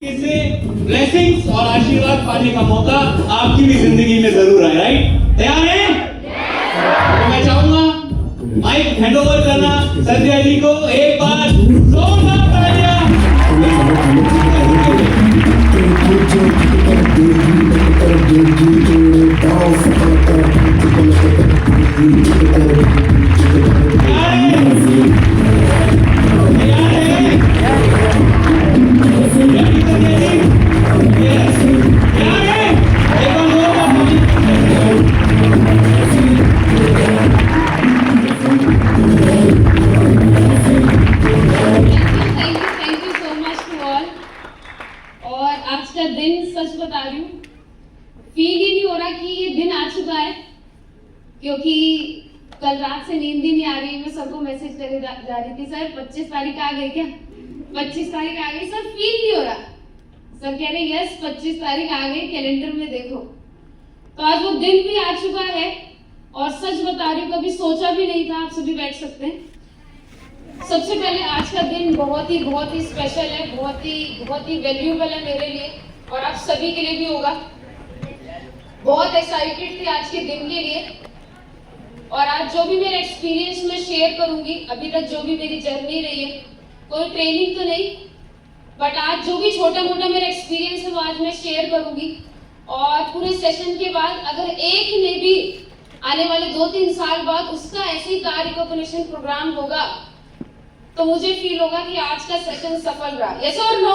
इसमें ब्लेसिंग्स और आशीर्वाद पाने का मौका आपकी भी जिंदगी में जरूर आए, राइट? तैयार हैं? तो मैं चाहूंगा माइक हैंडओवर करना संजय जी को। एक बार जोरदार तालियां। सच बता रही हूँ, फील ही नहीं हो रहा कि ये दिन आ चुका है, क्योंकि कल रात से नींद ही नहीं आ रही। मैं सबको मैसेज करे जा रही थी, सर 25 तारीख आ गई क्या? 25 तारीख आ गई सर, फील नहीं हो रहा। सर कह रहे यस 25 तारीख आ गई, कैलेंडर में देखो। तो आज वो दिन भी आ चुका है और सच बता रही हूँ कभी सोचा भी नहीं था। आप सभी बैठ सकते हैं। सबसे पहले आज का दिन बहुत ही स्पेशल है, बहुत ही वैल्यूएबल है मेरे लिए और आप सभी के लिए भी होगा। बहुत एक्साइटेड थी आज के दिन के लिए और आज जो भी मेरा एक्सपीरियंस मैं शेयर करूंगी, अभी तक जो भी मेरी जर्नी रही है, कोई ट्रेनिंग तो नहीं, बट आज जो भी छोटा मोटा मेरा एक्सपीरियंस है वो आज मैं शेयर करूंगी। और पूरे सेशन के बाद अगर एक ने भी आने वाले 2-3 साल बाद उसका ऐसे ही कार रिकॉग्निशन प्रोग्राम होगा तो मुझे फील होगा कि आज का सेशन सफल रहा। यस और नो?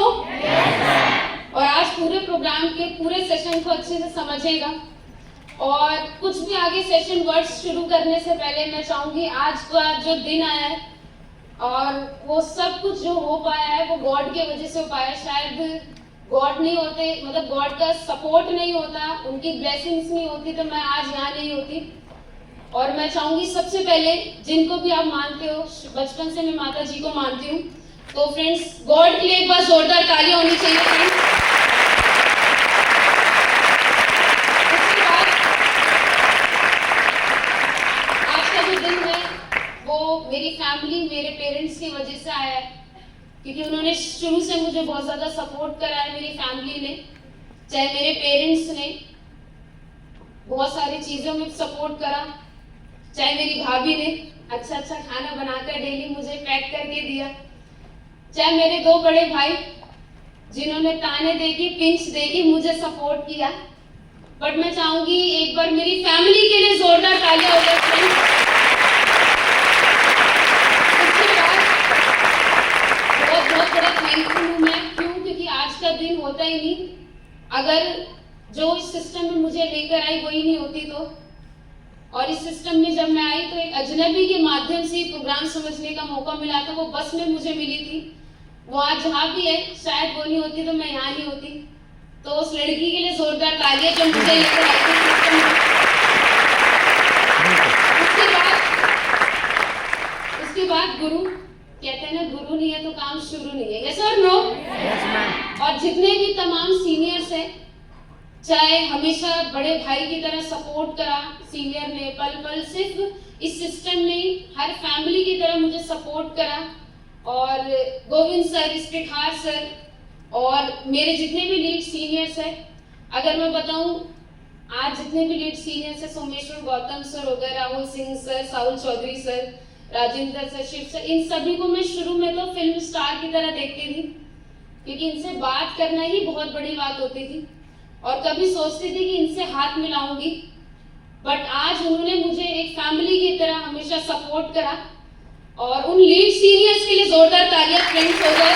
और आज पूरे प्रोग्राम के पूरे सेशन को अच्छे से समझेगा। और कुछ भी आगे सेशन वर्ड्स शुरू करने से पहले मैं चाहूंगी आज का जो दिन आया है और वो सब कुछ जो हो पाया है वो गॉड के वजह से हो पाया। शायद गॉड नहीं होते, मतलब गॉड का सपोर्ट नहीं होता, उनकी ब्लेसिंग्स नहीं होती तो मैं आज यहाँ नहीं होती। और मैं चाहूंगी सबसे पहले जिनको भी आप मानते हो, बचपन से मैं माता जी को मानती हूँ, तो फ्रेंड्स गॉड के लिए एक बार जोरदार तालियां होनी चाहिए फ्रेंड्स। उसके बाद आज का जो दिन है वो मेरी फैमिली, मेरे पेरेंट्स की वजह से आया है, क्योंकि उन्होंने शुरू से मुझे बहुत ज्यादा सपोर्ट करा है। मेरी फैमिली ने, चाहे मेरे पेरेंट्स ने बहुत सारी चीजों में सपोर्ट करा, चाहे मेरी भाभी ने अच्छा खाना बनाकर डेली मुझे पैक करके दिया, चाहे मेरे 2 बड़े भाई जिन्होंने ताने देके पिंच देके मुझे सपोर्ट किया। बट मैं चाहूंगी एक बार मेरी फैमिली के लिए जोरदार तालियां हो जाए फ्रेंड्स। उसके बाद बहुत बड़ा थैंकफुल हूं मैं, क्यों? क्योंकि आज का दिन होता ही नहीं अगर जो इस सिस्टम में मुझे लेकर आई वही नहीं होती तो। और इस सिस्टम में जब मैं आई तो एक अजनबी के माध्यम से प्रोग्राम समझने का मौका मिला था, वो बस में मुझे मिली थी। वो आज जहाँ भी है, शायद वो नहीं होती तो मैं यहाँ नहीं होती। तो उस लड़की के लिए जोरदार तालियां जो मुझे लेकर आई थी सिस्टम में। उसके बाद गुरु कहते हैं ना, गुरु नहीं है तो काम शुरू नहीं है। यस और नो? और जितने भी तमाम सीनियर्स हैं, चाहे हमेशा बड़े भाई की तरह सपोर्ट करा सीनियर ने, पल सिर्फ इस सिस्टम ने हर फैमिली की तरह मुझे सपोर्ट करा। और गोविंद सर, इस्तिखार सर और मेरे जितने भी लीड सीनियर्स हैं, अगर मैं बताऊं आज जितने भी लीड सीनियर्स हैं, सोमेश्वर गौतम सर हो गए, Rahul Singh sir, Sahul Chaudhary sir, Rajendra sir, Shiv sir, इन सभी को मैं शुरू में तो फिल्म स्टार की तरह देखती थी, क्योंकि इनसे बात करना ही बहुत बड़ी बात होती थी और कभी सोचती थी कि इनसे हाथ मिलाऊंगी। बट आज उन्होंने मुझे एक फैमिली की तरह हमेशा सपोर्ट करा। और उन लीड सीनियर्स के लिए जोरदार तालियां फ्रेंड्स हो जाए,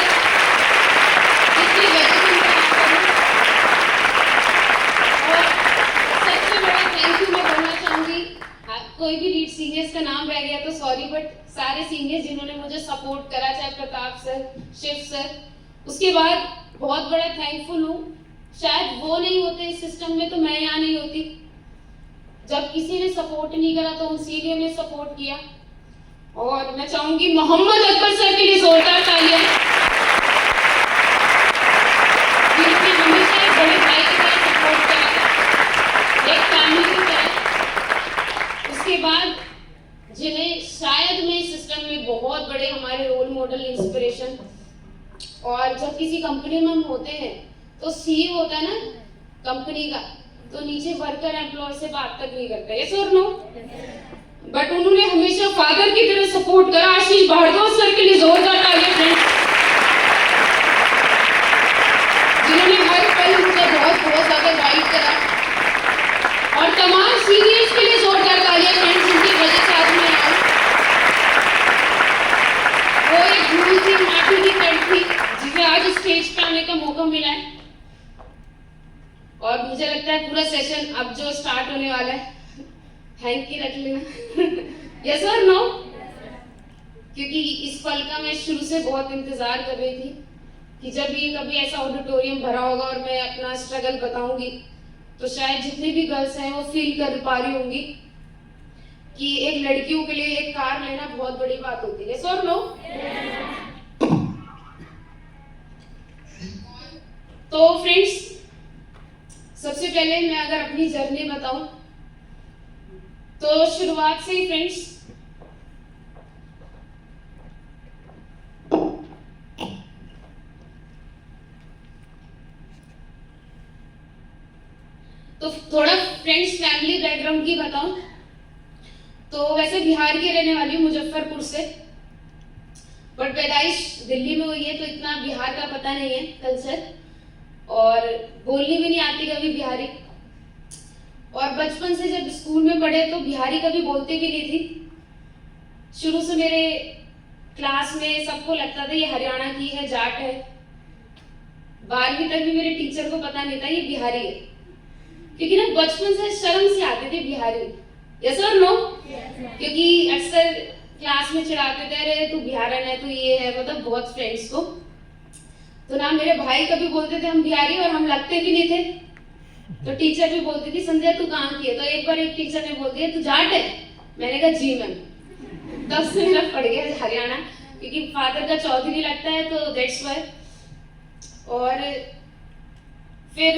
जिसकी वजह से और सबसे बड़ा थैंक यू मैं बोलना चाहूंगी, कोई भी लीड सीनियर्स का नाम रह गया तो सॉरी, बट सारे सीनियर्स जिन्होंने मुझे सपोर्ट करा, चाहे प्रताप सर, शिव सर। उसके बाद बहुत बड़ा थैंकफुल हूँ, शायद वो नहीं होते इस सिस्टम में तो मैं यहाँ नहीं होती। जब किसी ने सपोर्ट नहीं करा तो उन सीनियर ने सपोर्ट किया। और मैं चाहूंगी मोहम्मद अकबर सर के लिए जोरदार तालियां, जिन्होंने हमेशा एक बड़े भाई की तरह सपोर्ट करा, एक फैमिली की तरह। उसके बाद जिन्हें शायद मैं इस सिस्टम में बहुत बड़े हमारे रोल मॉडल, इंस्पिरेशन, और जब किसी कंपनी में हम होते हैं तो सीईओ होता है ना कंपनी का, तो नीचे वर्कर एम्प्लॉय से बात तक नहीं करता, यस और नो? बट उन्होंने हमेशा फादर की तरह सपोर्ट करा। आशीष भारद्वाज सर के लिए जोरदार तालियां फ्रेंड्स, जिन्होंने हर पल मुझे बहुत बहुत ज्यादा गाइड करा। और तमाम सीनियर्स के लिए जोरदार तालियां फ्रेंड्स, जिनकी वजह से आज मैं आऊं। वो एक धूल थी, माटी की कण थी, जिसे आज स्टेज पे आने का मौका मिला है। और मुझे लगता है पूरा सेशन अब जो स्टार्ट होने वाला है, हैंग की रख लेना, यस और नो? क्योंकि इस पल का मैं शुरू से बहुत इंतजार कर रही थी कि जब ये कभी ऐसा ऑडिटोरियम भरा होगा और मैं अपना स्ट्रगल बताऊंगी, तो शायद जितनी भी गर्ल्स हैं वो फील कर पा रही होंगी कि एक लड़कियों के लिए एक कार लेना बहुत बड़ी बात होती है, यस और नो? तो फ्रेंड्स, सबसे पहले मैं अगर अपनी जर्नी बताऊं तो शुरुआत से ही फ्रेंड्स तो थोड़ा फ्रेंड्स फैमिली बैकग्राउंड की बताऊं तो वैसे बिहार की रहने वाली हूँ, मुजफ्फरपुर से, बट पैदाइश दिल्ली में हुई है तो इतना बिहार का पता नहीं है कल्चर, और बोलनी भी नहीं आती कभी बिहारी। और बचपन से जब स्कूल में पढ़े तो बिहारी कभी बोलते भी नहीं थी। शुरू से मेरे क्लास में सबको लगता था ये हरियाणा की है, जाट है। 12वीं तक भी मेरे टीचर को पता नहीं था ये बिहारी है, क्योंकि ना बचपन से शर्म से आते थे बिहारी, यस और नो? क्योंकि अक्सर क्लास में चिढ़ाते थे, अरे तू बिहारन है, तू ये है, मतलब बहुत फ्रेंड्स को। तो ना मेरे भाई कभी बोलते थे हम बिहारी, और हम लगते भी नहीं थे, तो टीचर भी बोलती थी संध्या तू कहाँ की है? तो एक बार एक टीचर ने बोल दिया तू जाट है? मैंने कहा जी मैम। तब से मेरा पड़ गया हरियाणा, क्योंकि फादर का चौधरी लगता है तो दैट्स व्हाई। और फिर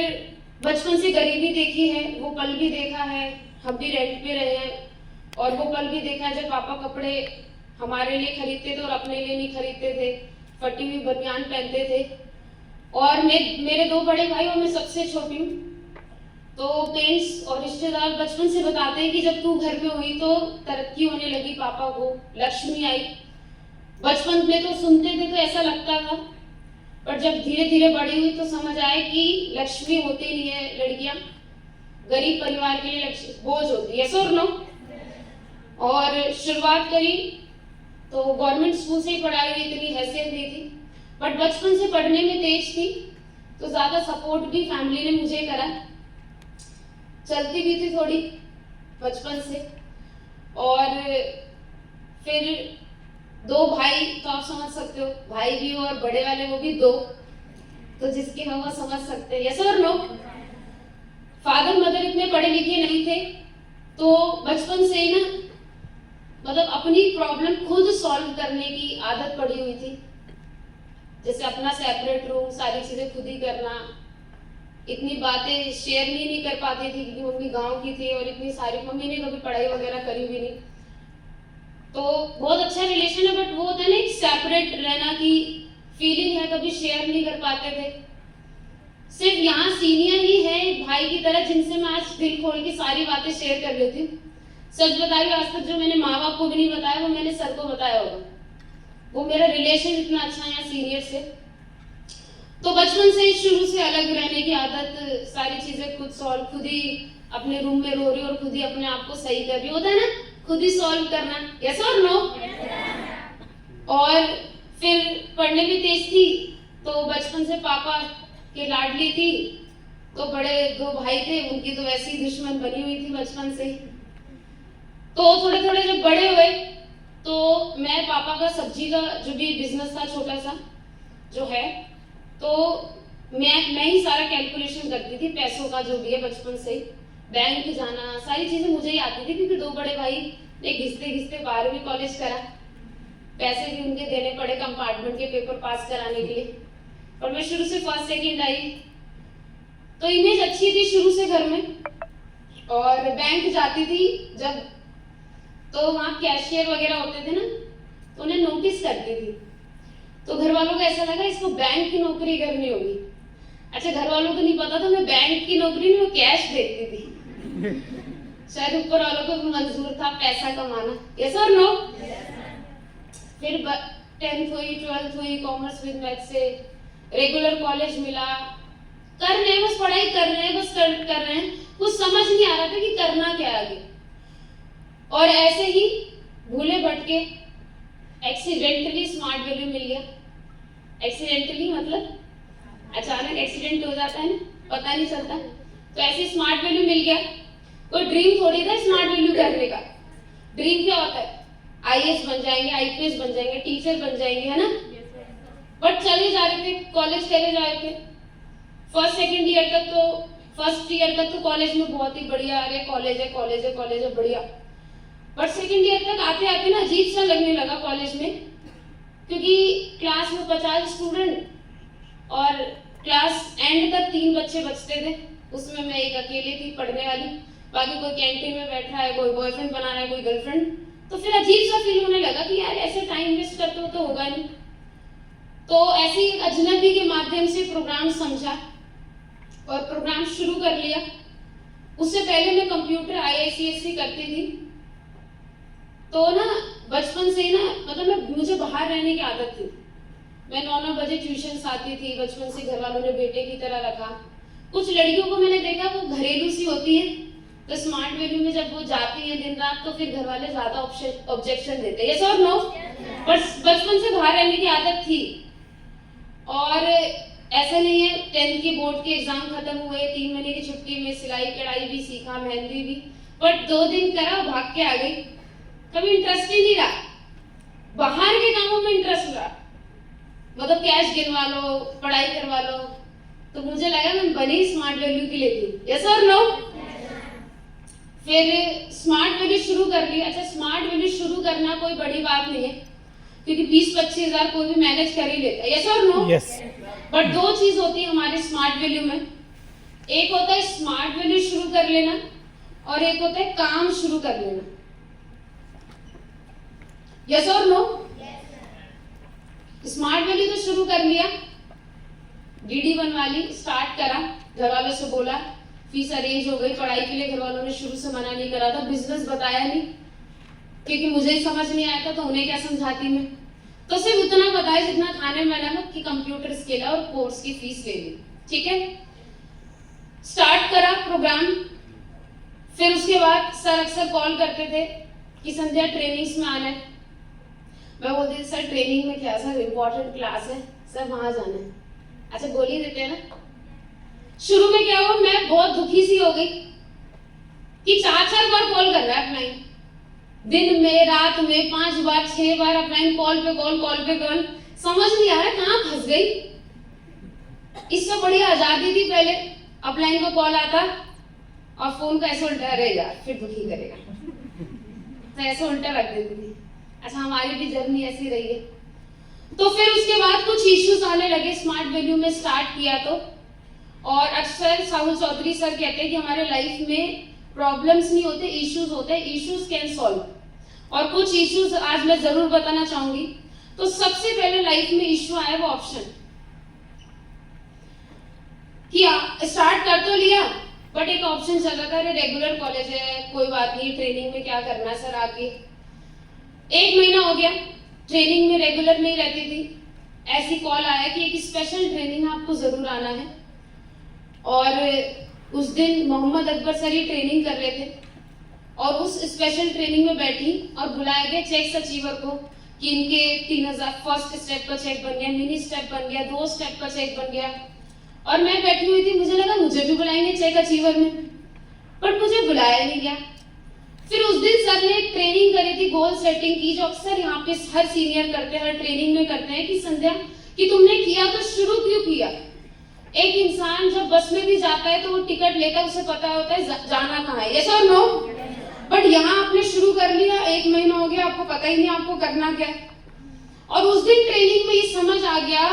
बचपन से गरीबी देखी है, वो पल भी देखा है, हम भी रेंट पे रहे हैं, और वो पल भी देखा है जब पापा कपड़े हमारे लिए खरीदते थे और अपने लिए नहीं खरीदते थे, फटी हुई बनियान पहनते थे। और मेरे 2 बड़े भाई और मैं सबसे छोटी हूँ, तो पेरेंट्स और रिश्तेदार बचपन से बताते हैं कि जब तू घर में हुई तो तरक्की होने लगी, पापा को लक्ष्मी आई। बचपन में तो सुनते थे तो ऐसा लगता था, पर जब धीरे धीरे बड़ी हुई तो समझ आया कि लक्ष्मी होती नहीं है लड़कियां, गरीब परिवार के लिए बोझ होती है, यस और नो? और शुरुआत करी तो गवर्नमेंट स्कूल से ही पढ़ाई हुई, इतनी हैसियत नहीं थी, बट बचपन से पढ़ने में तेज थी, तो ज्यादा सपोर्ट भी फैमिली ने मुझे करा। चलती भी थी थोड़ी बचपन से। और फिर 2 भाई तो आप समझ सकते हो, भाई भी हो और बड़े वाले वो भी 2, तो जिसके हम वो समझ सकते हैं, यस और नो? फादर मदर इतने पढ़े लिखे नहीं थे, तो बचपन से ही ना मतलब अपनी प्रॉब्लम खुद सॉल्व करने की आदत पड़ी हुई थी। जैसे अपना सेपरेट रूम, सारी चीजें खुद ही करना, इतनी बातें शेयर नहीं कर पाती थी क्योंकि मम्मी गांव की थी, और इतनी सारी मम्मी ने कभी पढ़ाई वगैरह करी भी नहीं, तो बहुत अच्छा रिलेशन है, बट वो होता है ना एक सेपरेट रहना की फीलिंग है, कभी शेयर नहीं कर पाते थे। सिर्फ यहाँ सीनियर ही है भाई की तरह जिनसे मैं आज दिल खोल के सारी बातें शेयर कर लेती हूँ। सच बता रही हूँ, आज तक जो मैंने माँ बाप को भी नहीं बताया वो मैंने सर को बताया होगा, वो मेरा रिलेशन इतना अच्छा है यहाँ सीनियर से। तो बचपन से ही शुरू से अलग रहने की आदत, सारी चीजें खुद सॉल्व, खुद ही अपने रूम में रो रही और खुद ही अपने आप को सही कर रही, होता है ना खुद ही सॉल्व करना, यस और नो? और फिर पढ़ने में तेज थी, तो बचपन से पापा के लाडली थी, तो बड़े 2 भाई थे, उनकी तो वैसी दुश्मन बनी हुई थी बचपन से। तो थोड़े थोड़े जब बड़े हुए तो मैं पापा का सब्जी का जो भी बिजनेस था छोटा सा जो है, तो मैं ही सारा कैलकुलेशन करती थी पैसों का, जो भी है बचपन से ही बैंक जाना, सारी चीजें मुझे ही आती थी, क्योंकि 2 बड़े भाई ने घिसते घिसते 12वीं कॉलेज करा, पैसे भी उनके देने पड़े कंपार्टमेंट के पेपर पास कराने के लिए, और मैं शुरू से फर्स्ट सेकंड आई, तो इमेज अच्छी थी शुरू से घर में। और बैंक जाती थी जब, तो वहाँ कैशियर वगैरह होते थे ना, तो उन्हें नोटिस करती थी, तो घर वालों को ऐसा लगा इसको बैंक की नौकरी करनी होगी। अच्छा, घर वालों को नहीं पता था मैं बैंक की नौकरी नहीं, मैं कैश देखती थी। शायद ऊपर वालों को भी मंजूर था पैसा कमाना। यस और नो? फिर 10th हुई, 12th हुई, कॉमर्स विद मैथ से रेगुलर कॉलेज मिला। कर रहे हैं, बस पढ़ाई कर रहे हैं, बस कर रहे हैं, कुछ समझ नहीं आ रहा था कि करना क्या आगे। और ऐसे ही भूले भटके एक्सीडेंटली स्मार्ट वैल्यू मिल गया। एक्सीडेंटली मतलब अचानक एक्सीडेंट हो जाता है ना, पता नहीं चलता। तो ऐसे स्मार्ट वैल्यू मिल गया। कोई ड्रीम थोड़ी था स्मार्ट वैल्यू करने का। ड्रीम क्या होता है? आईएएस बन जाएंगे, आईपीएस बन जाएंगे, टीचर बन जाएंगे, है ना? बट चले जा रहे थे, कॉलेज चले जा रहे थे। फर्स्ट ईयर तक तो कॉलेज में बहुत ही बढ़िया, अरे कॉलेज है बढ़िया। बट सेकंड ईयर तक आते आते ना अजीब सा लगने लगा कॉलेज में, क्योंकि क्लास में 50 स्टूडेंट और क्लास एंड तक 3 बच्चे बचते थे। उसमें मैं एक अकेली थी पढ़ने वाली, बाकी कोई कैंटीन में बैठा है, कोई बॉयफ्रेंड बना रहा है, कोई गर्लफ्रेंड। तो फिर अजीब सा फील होने लगा कि यार ऐसे टाइम वेस्ट करते हो तो होगा नहीं। तो ऐसे ही अजनबी के माध्यम से प्रोग्राम समझा और प्रोग्राम शुरू कर लिया। उससे पहले मैं कंप्यूटर IICSE करती थी। तो ना बचपन से ही ना मतलब मुझे बाहर रहने की आदत थी। मैं 9 बजे ट्यूशन आती थी। बचपन से घर वालों ने बेटे की तरह रखा। कुछ लड़कियों को मैंने देखा वो घरेलू सी होती है, तो स्मार्ट वैल्यू में जब वो जाती है दिन रात तो फिर घर वाले ज्यादा ऑब्जेक्शन देते हैं। यस और नो? बट बचपन से बाहर रहने की आदत थी। और ऐसा नहीं है, 10th की बोर्ड के एग्जाम खत्म हुए, 3 महीने की छुट्टी में सिलाई कढ़ाई भी सीखा, मेहंदी भी। बट 2 दिन करा, भाग के आ गई। कभी इंटरेस्ट ही नहीं रहा, बाहर के कामों में इंटरेस्ट रहा। मतलब कैश गिनवा लो, पढ़ाई करवा लो। तो मुझे लगा मैं बनी स्मार्ट वैल्यू के लिए थी। यस और नो? फिर स्मार्ट वैल्यू शुरू कर ली। अच्छा, स्मार्ट वैल्यू शुरू करना कोई बड़ी बात नहीं है, क्योंकि 20-25 हजार कोई भी मैनेज कर ही लेता है। यस और नो? यस। बट 2 चीज होती है हमारे स्मार्ट वैल्यू में। एक होता है स्मार्ट वैल्यू शुरू कर लेना और एक होता है काम शुरू कर लेना। यस और नो? स्मार्ट वैल्यू तो शुरू कर लिया, डीडी बनवा ली, स्टार्ट करा, घर वालों से बोला, फीस अरेंज हो गई। पढ़ाई के लिए घर वालों ने शुरू से मना नहीं करा था, बिजनेस बताया नहीं क्योंकि मुझे समझ नहीं आया था, तो उन्हें क्या समझाती मैं। तो सिर्फ उतना बताया जितना खाने में लगा कि कंप्यूटर स्किल और कोर्स की फीस ले ली। ठीक है, स्टार्ट करा प्रोग्राम। फिर उसके बाद सर अक्सर कॉल करते थे कि संध्या ट्रेनिंग्स में आना है। मैं बोलती थी सर ट्रेनिंग में क्या, सर इंपॉर्टेंट क्लास है, सर वहां जाना है। अच्छा, गोली देते हैं ना। शुरू में क्या हुआ, मैं बहुत दुखी सी हो गई कि 4-4 बार कॉल कर रहा है अपलाइन, दिन में रात में 5 बार 6 बार अपलाइन, कॉल पे कॉल। समझ नहीं आ रहा कहाँ फंस गई। इससे बड़ी आजादी थी पहले, अपलाइन को कॉल आता और फोन का ऐसे उल्टा रहेगा, फिर दुखी करेगा, तो ऐसे उल्टा रख देती थी। अच्छा, हमारी भी जर्नी ऐसी रही है। तो फिर उसके बाद कुछ इश्यूज आने लगे, स्मार्ट वैल्यू में स्टार्ट किया तो। और अक्सर साहुल चौधरी सर कहते हैं कि हमारे लाइफ में प्रॉब्लम्स नहीं होते, इश्यूज होते हैं, इश्यूज कैन सॉल्व। और कुछ इश्यूज आज मैं जरूर बताना चाहूंगी। तो सबसे पहले लाइफ में इश्यू आया वो ऑप्शन किया, स्टार्ट कर तो लिया, बट एक ऑप्शन चल रहा था, अरे रेगुलर कॉलेज है, कोई बात नहीं, ट्रेनिंग में क्या करना सर आके। 1 महीना हो गया, ट्रेनिंग में रेगुलर नहीं रहती थी। ऐसी कॉल आया कि एक स्पेशल ट्रेनिंग आपको जरूर आना है। और उस दिन मोहम्मद अकबर सर ही ट्रेनिंग कर रहे थे और उस स्पेशल ट्रेनिंग में बैठी और बुलाया गया चेक अचीवर को कि इनके 3000 फर्स्ट स्टेप का चेक बन गया, मिनी स्टेप बन गया, 2 स्टेप का चेक बन गया। और मैं बैठी हुई थी, मुझे लगा मुझे भी बुलाएंगे चेक अचीवर में, बट मुझे बुलाया नहीं गया। फिर उस दिन सर ने एक ट्रेनिंग करी थी गोल सेटिंग की, जो अक्सर यहाँ पे हर सीनियर करते हैं, हर ट्रेनिंग में करते हैं, कि संध्या कि तुमने किया तो शुरू क्यों किया। एक इंसान जब बस में भी जाता है तो वो टिकट लेकर उसे पता होता है जाना कहाँ है। यस और नो? बट यहाँ आपने शुरू कर लिया, 1 महीना हो गया, आपको पता ही नहीं आपको करना क्या है। और उस दिन ट्रेनिंग में ये समझ आ गया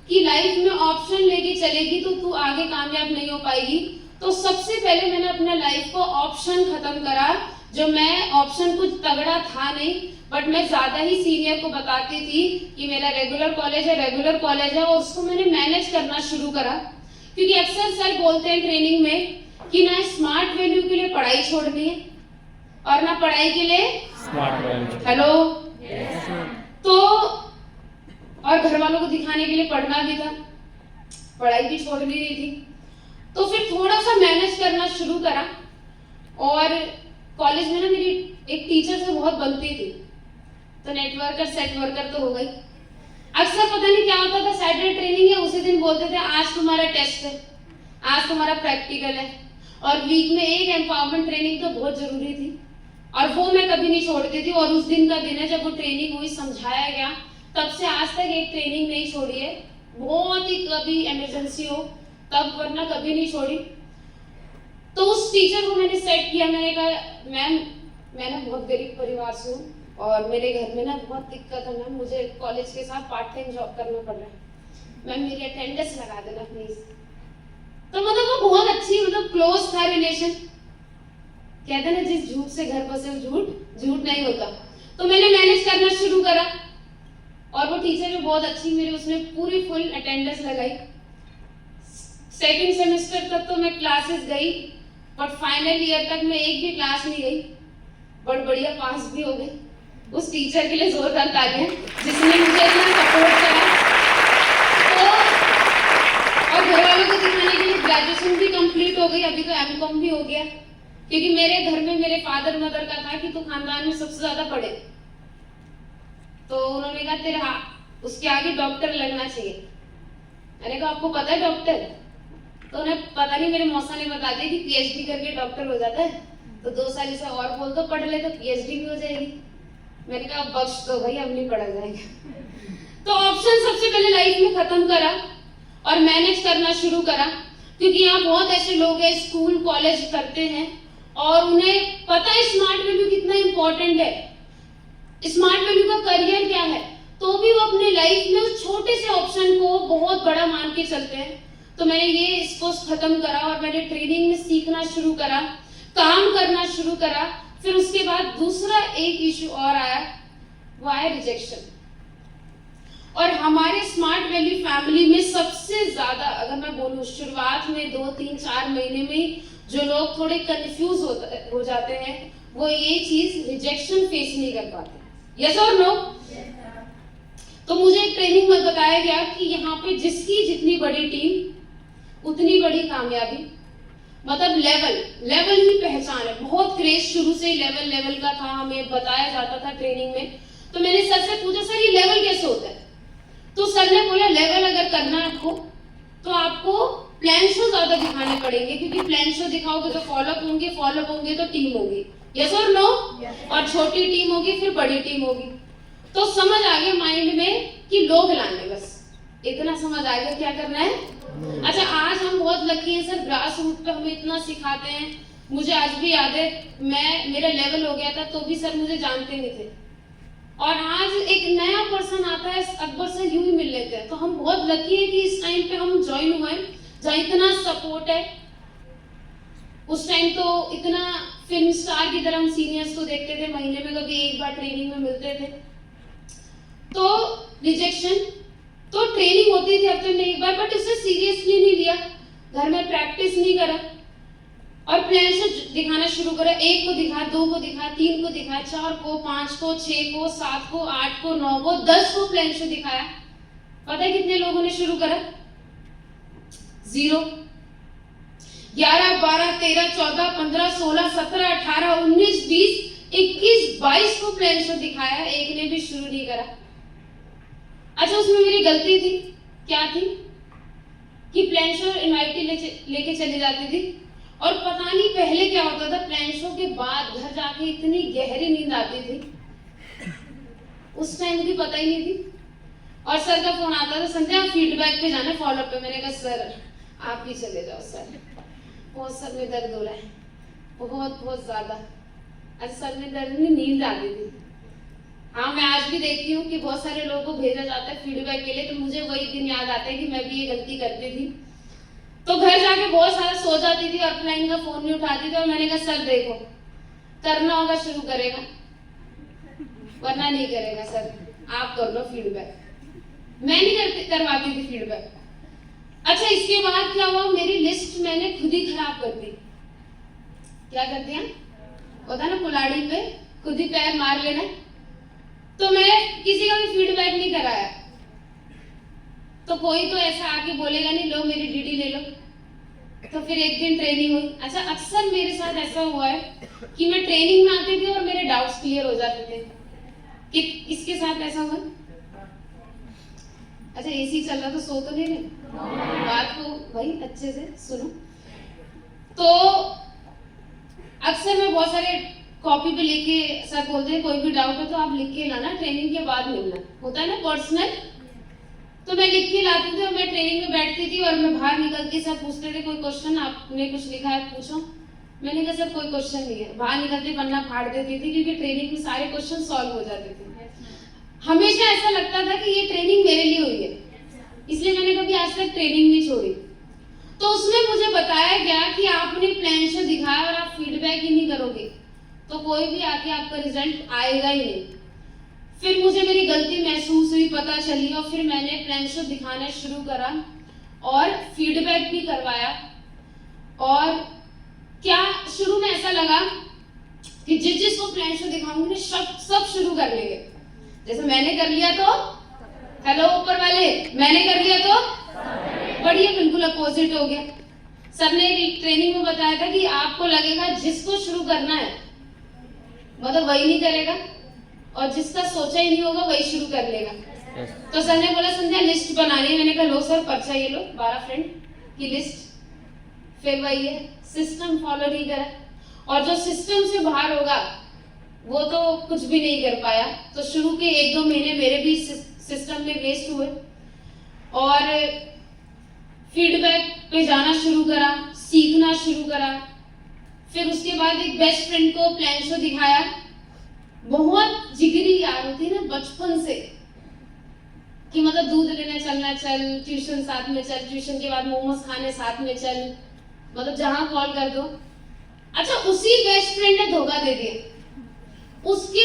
कि लाइफ में ऑप्शन लेके चलेगी तो तू आगे कामयाब नहीं हो पाएगी। तो सबसे पहले मैंने अपने लाइफ को ऑप्शन खत्म करा। जो मैं ऑप्शन कुछ तगड़ा था नहीं, बट मैं ज्यादा ही सीनियर को बताती थी कि मेरा रेगुलर कॉलेज है, और उसको मैंने मैनेज करना शुरू करा। क्योंकि अक्सर सर बोलते हैं ट्रेनिंग में कि ना स्मार्ट वैल्यू के लिए पढ़ाई छोड़नी है और ना पढ़ाई के लिए स्मार्ट वैल्यू। हेलो तो और घर वालों को दिखाने के लिए पढ़ना भी था, पढ़ाई भी छोड़नी नहीं थी। तो फिर थोड़ा सा मैनेज करना शुरू करा। और कॉलेज में ना मेरी एक टीचर से बहुत बनती थी, तो नेटवर्कर सेट वर्कर तो हो गई। अक्सर पता नहीं क्या होता था, सैटरडे ट्रेनिंग है, उसी दिन बोलते थे आज तुम्हारा टेस्ट है, आज तुम्हारा प्रैक्टिकल है। और वीक में एक एम्पावरमेंट ट्रेनिंग तो बहुत जरूरी थी, और वो मैं कभी नहीं छोड़ती थी। और उस दिन का दिन है जब वो ट्रेनिंग हुई, समझाया गया, तब से आज तक एक ट्रेनिंग नहीं छोड़ी है। बहुत ही कभी इमरजेंसी हो तब, वरना कभी नहीं छोड़ी। तो उस टीचर को मैंने सेट किया। मैंने कहा मैम, मैं ना बहुत गरीब परिवार से हूँ और मेरे घर में ना बहुत दिक्कत है मैम, मुझे कॉलेज के साथ पार्ट टाइम जॉब करना पड़ रहा है, मैम मेरी अटेंडेंस लगा देना प्लीज। तो मतलब वो बहुत अच्छी, मतलब क्लोज था रिलेशन। कहते ना जिस झूठ से घर बसे वो झूठ नहीं होता। तो मैंने मैनेज करना शुरू करा, और वो टीचर भी बहुत अच्छी मेरी, उसने पूरी फुल अटेंडेंस लगाई। सेकंड सेमेस्टर तक तो मैं क्लासेस गई, बट फाइनल ईयर तक मैं एक भी क्लास नहीं गई, बट बढ़िया पास भी हो गई। उस टीचर के लिए जोरदार तालियां, जिसने मुझे इतना सपोर्ट करा। तो और घर वालों को दिखाने के लिए ग्रेजुएशन भी कंप्लीट हो गई, अभी तो एमकॉम भी हो गया। क्योंकि मेरे घर में मेरे फादर मदर का था कि तू खानदान में सबसे ज्यादा पढ़े, तो उन्होंने कहा तेरे उसके आगे डॉक्टर लगना चाहिए। मैंने कहा आपको पता है डॉक्टर? तो उन्हें पता नहीं, मेरे मौसा ने बता दिया कि पीएचडी करके डॉक्टर हो जाता है, तो 2 साल इसे और बोल दो पढ़ ले तो पीएचडी भी हो जाएगी। मैंने कहा बख्श दो भाई, अब नहीं पढ़ा जाएगा। तो ऑप्शन सबसे पहले लाइफ में खत्म करा और मैनेज करना शुरू करा। क्योंकि यहाँ बहुत ऐसे लोग हैं स्कूल कॉलेज करते हैं और उन्हें पता है स्मार्ट वैल्यू कितना इंपॉर्टेंट है, स्मार्ट वैल्यू का करियर क्या है, तो भी वो अपने लाइफ में उस छोटे से ऑप्शन को बहुत बड़ा मान के चलते हैं। तो मैंने ये इसको खत्म करा और मैंने ट्रेनिंग में सीखना शुरू करा, काम करना शुरू करा। फिर उसके बाद दूसरा एक इशू और आया, वो आया रिजेक्शन। और हमारे स्मार्ट वैल्यू फैमिली में सबसे ज्यादा, अगर मैं बोलूं, शुरुआत में 2, 3, 4 महीने में जो लोग थोड़े कंफ्यूज हो जाते हैं, वो ये चीज रिजेक्शन फेस नहीं कर पाते। यस और नो? तो मुझे एक ट्रेनिंग में बताया गया कि यहाँ पे जिसकी जितनी बड़ी टीम उतनी बड़ी कामयाबी, मतलब लेवल ही पहचान है। बहुत क्रेज शुरू से लेवल का था, हमें बताया जाता था ट्रेनिंग में। तो मैंने सर से पूछा सर ये लेवल कैसे होता है? तो सर ने बोला लेवल अगर करना आपको तो आपको प्लान शो ज्यादा दिखाने पड़ेंगे, क्योंकि प्लान शो दिखाओगे तो फॉलोअप होंगे तो टीम होगी। यस और नो? और छोटी टीम होगी फिर बड़ी टीम होगी। तो समझ आ गया माइंड में कि लोग लाने, बस इतना समझ आ गया क्या करना है। अच्छा, आज हम बहुत लकी हैं सर, ग्रास रूट पे हमें इतना सिखाते हैं। मुझे आज भी याद है, मेरा लेवल हो गया था तो भी सर मुझे जानते नहीं थे, और आज एक नया पर्सन आता है अकबर सर यूं ही मिल लेते हैं। तो हम बहुत लकी हैं कि इस टाइम पे हम ज्वाइन हुए हैं जहाँ इतना सपोर्ट है। उस टाइम तो इतना फिल्म स्टार की तरह हम सीनियर्स को देखते थे, महीने में कभी एक बार ट्रेनिंग में मिलते थे। तो रिजेक्शन तो ट्रेनिंग होती थी हफ्ते में एक बार, बट उसे सीरियसली नहीं लिया, घर में प्रैक्टिस नहीं करा और प्लान से दिखाना शुरू करा। 1 को दिखा, 2 को दिखा, 3 को दिखा, 4 को, 5 को, 6 को, 7 को, 8 को, 9 को, 10 को प्लान से दिखाया। पता है कितने लोगों ने शुरू करा? 0। 11, 12, 13, 14, 15, 16, 17, 18, 19, 20, 21, 22 को प्लान से दिखाया, एक ने भी शुरू नहीं करा। अच्छा, उसमें मेरी गलती थी, क्या थी कि प्लान शो इनवाइटी लेके चली जाती थी और पता नहीं पहले क्या होता था, प्लान शो के बाद घर जाके इतनी गहरी नींद आती थी, उस टाइम की पता ही नहीं थी। और सर का फोन आता था, संजय आप फीडबैक पे जाना, फॉलोअप पे। मैंने कहा सर आप ही चले जाओ सर, बहुत सर में दर्द हो रहा है, बहुत ज्यादा। अच्छा, सर में दर्द में नींद आती थी। हाँ, मैं आज भी देखती हूँ कि बहुत सारे लोगों को भेजा जाता है फीडबैक के लिए, तो मुझे वही दिन याद आता है कि मैं भी ये गलती करती थी। तो घर जाके बहुत सारा सो जाती थी, अपलाइन का फोन नहीं उठाती थी, और मैंने कहा सर देखो करना होगा, शुरू करेगा। वरना नहीं करेगा सर, आप कर लो फीडबैक। मैं नहीं करवाती थी फीडबैक। अच्छा, इसके बाद क्या हुआ, मेरी लिस्ट मैंने खुद ही खराब कर दी। क्या कर दिया, होता ना कुल्हाड़ी पे खुद ही पैर मार लेना। तो मैं किसी का भी फीडबैक नहीं कराया, तो कोई तो ऐसा आके बोलेगा नहीं, लो मेरी डीडी ले लो। तो फिर एक दिन ट्रेनिंग हुई। अच्छा, अक्सर मेरे साथ ऐसा हुआ है कि मैं ट्रेनिंग में आती थी और मेरे डाउट्स क्लियर हो जाते थे। कि इसके साथ ऐसा हुआ? अच्छा, एसी चल रहा तो सो तो नहीं रहे, बात को भाई अच्छे से सुनो। तो अक्सर मैं बहुत सारे कॉपी पे लिख के, सर बोलते हैं कोई भी डाउट है तो आप लिख के लाना, ट्रेनिंग के बाद मिलना, होता है ना पर्सनल। तो मैं लिख के लाती थी और मैं ट्रेनिंग में बैठती थी और मैं बाहर निकलती, सर पूछते थे कोई क्वेश्चन आपने कुछ लिखा है पूछो। मैंने कहा सर कोई क्वेश्चन नहीं है। बाहर निकलते पन्ना फाड़ देती थी, क्योंकि ट्रेनिंग में सारे क्वेश्चन सॉल्व हो जाते थे। हमेशा ऐसा लगता था कि ये ट्रेनिंग मेरे लिए हुई है, इसलिए मैंने कभी आज तक ट्रेनिंग नहीं छोड़ी। तो उसमें मुझे बताया गया कि आपने प्लान शो दिखाया और आप फीडबैक ही नहीं करोगे तो कोई भी आके आपका रिजल्ट आएगा ही नहीं। फिर मुझे मेरी गलती महसूस हुई, पता चली, और फिर मैंने प्लान शो दिखाना शुरू करा और फीडबैक भी करवाया। और क्या शुरू में ऐसा लगा कि जिसको प्लान शो दिखाऊंगी ना सब शुरू कर लेंगे। जैसे मैंने कर लिया तो हेलो ऊपर वाले, मैंने कर लिया तो बढ़िया, बिल्कुल अपोजिट हो गया। सर ने ट्रेनिंग में बताया था कि आपको लगेगा जिसको शुरू करना है मतलब वही नहीं करेगा, और जिसका सोचा ही नहीं होगा वही शुरू कर लेगा। तो सर ने बोला संध्या लिस्ट बनानी है। मैंने कहा लो सर, पर्चा ये लो 12 फ्रेंड की लिस्ट। फिर वही है, सिस्टम फॉलो नहीं करा, और जो सिस्टम से बाहर होगा वो तो कुछ भी नहीं कर पाया। तो शुरू के 1-2 महीने मेरे भी सिस्टम में वेस्ट हुए, और फीडबैक पे जाना शुरू करा, सीखना शुरू करा। फिर उसके बाद एक बेस्ट फ्रेंड को प्लान शो दिखाया। बहुत जिगरी यार होती है ना बचपन से, कि मतलब दूध लेने चलना चल, ट्यूशन साथ में चल, ट्यूशन के बाद मोमोज खाने साथ में चल, मतलब जहां कॉल कर दो। अच्छा, उसी बेस्ट फ्रेंड ने धोखा दे दिया। उसके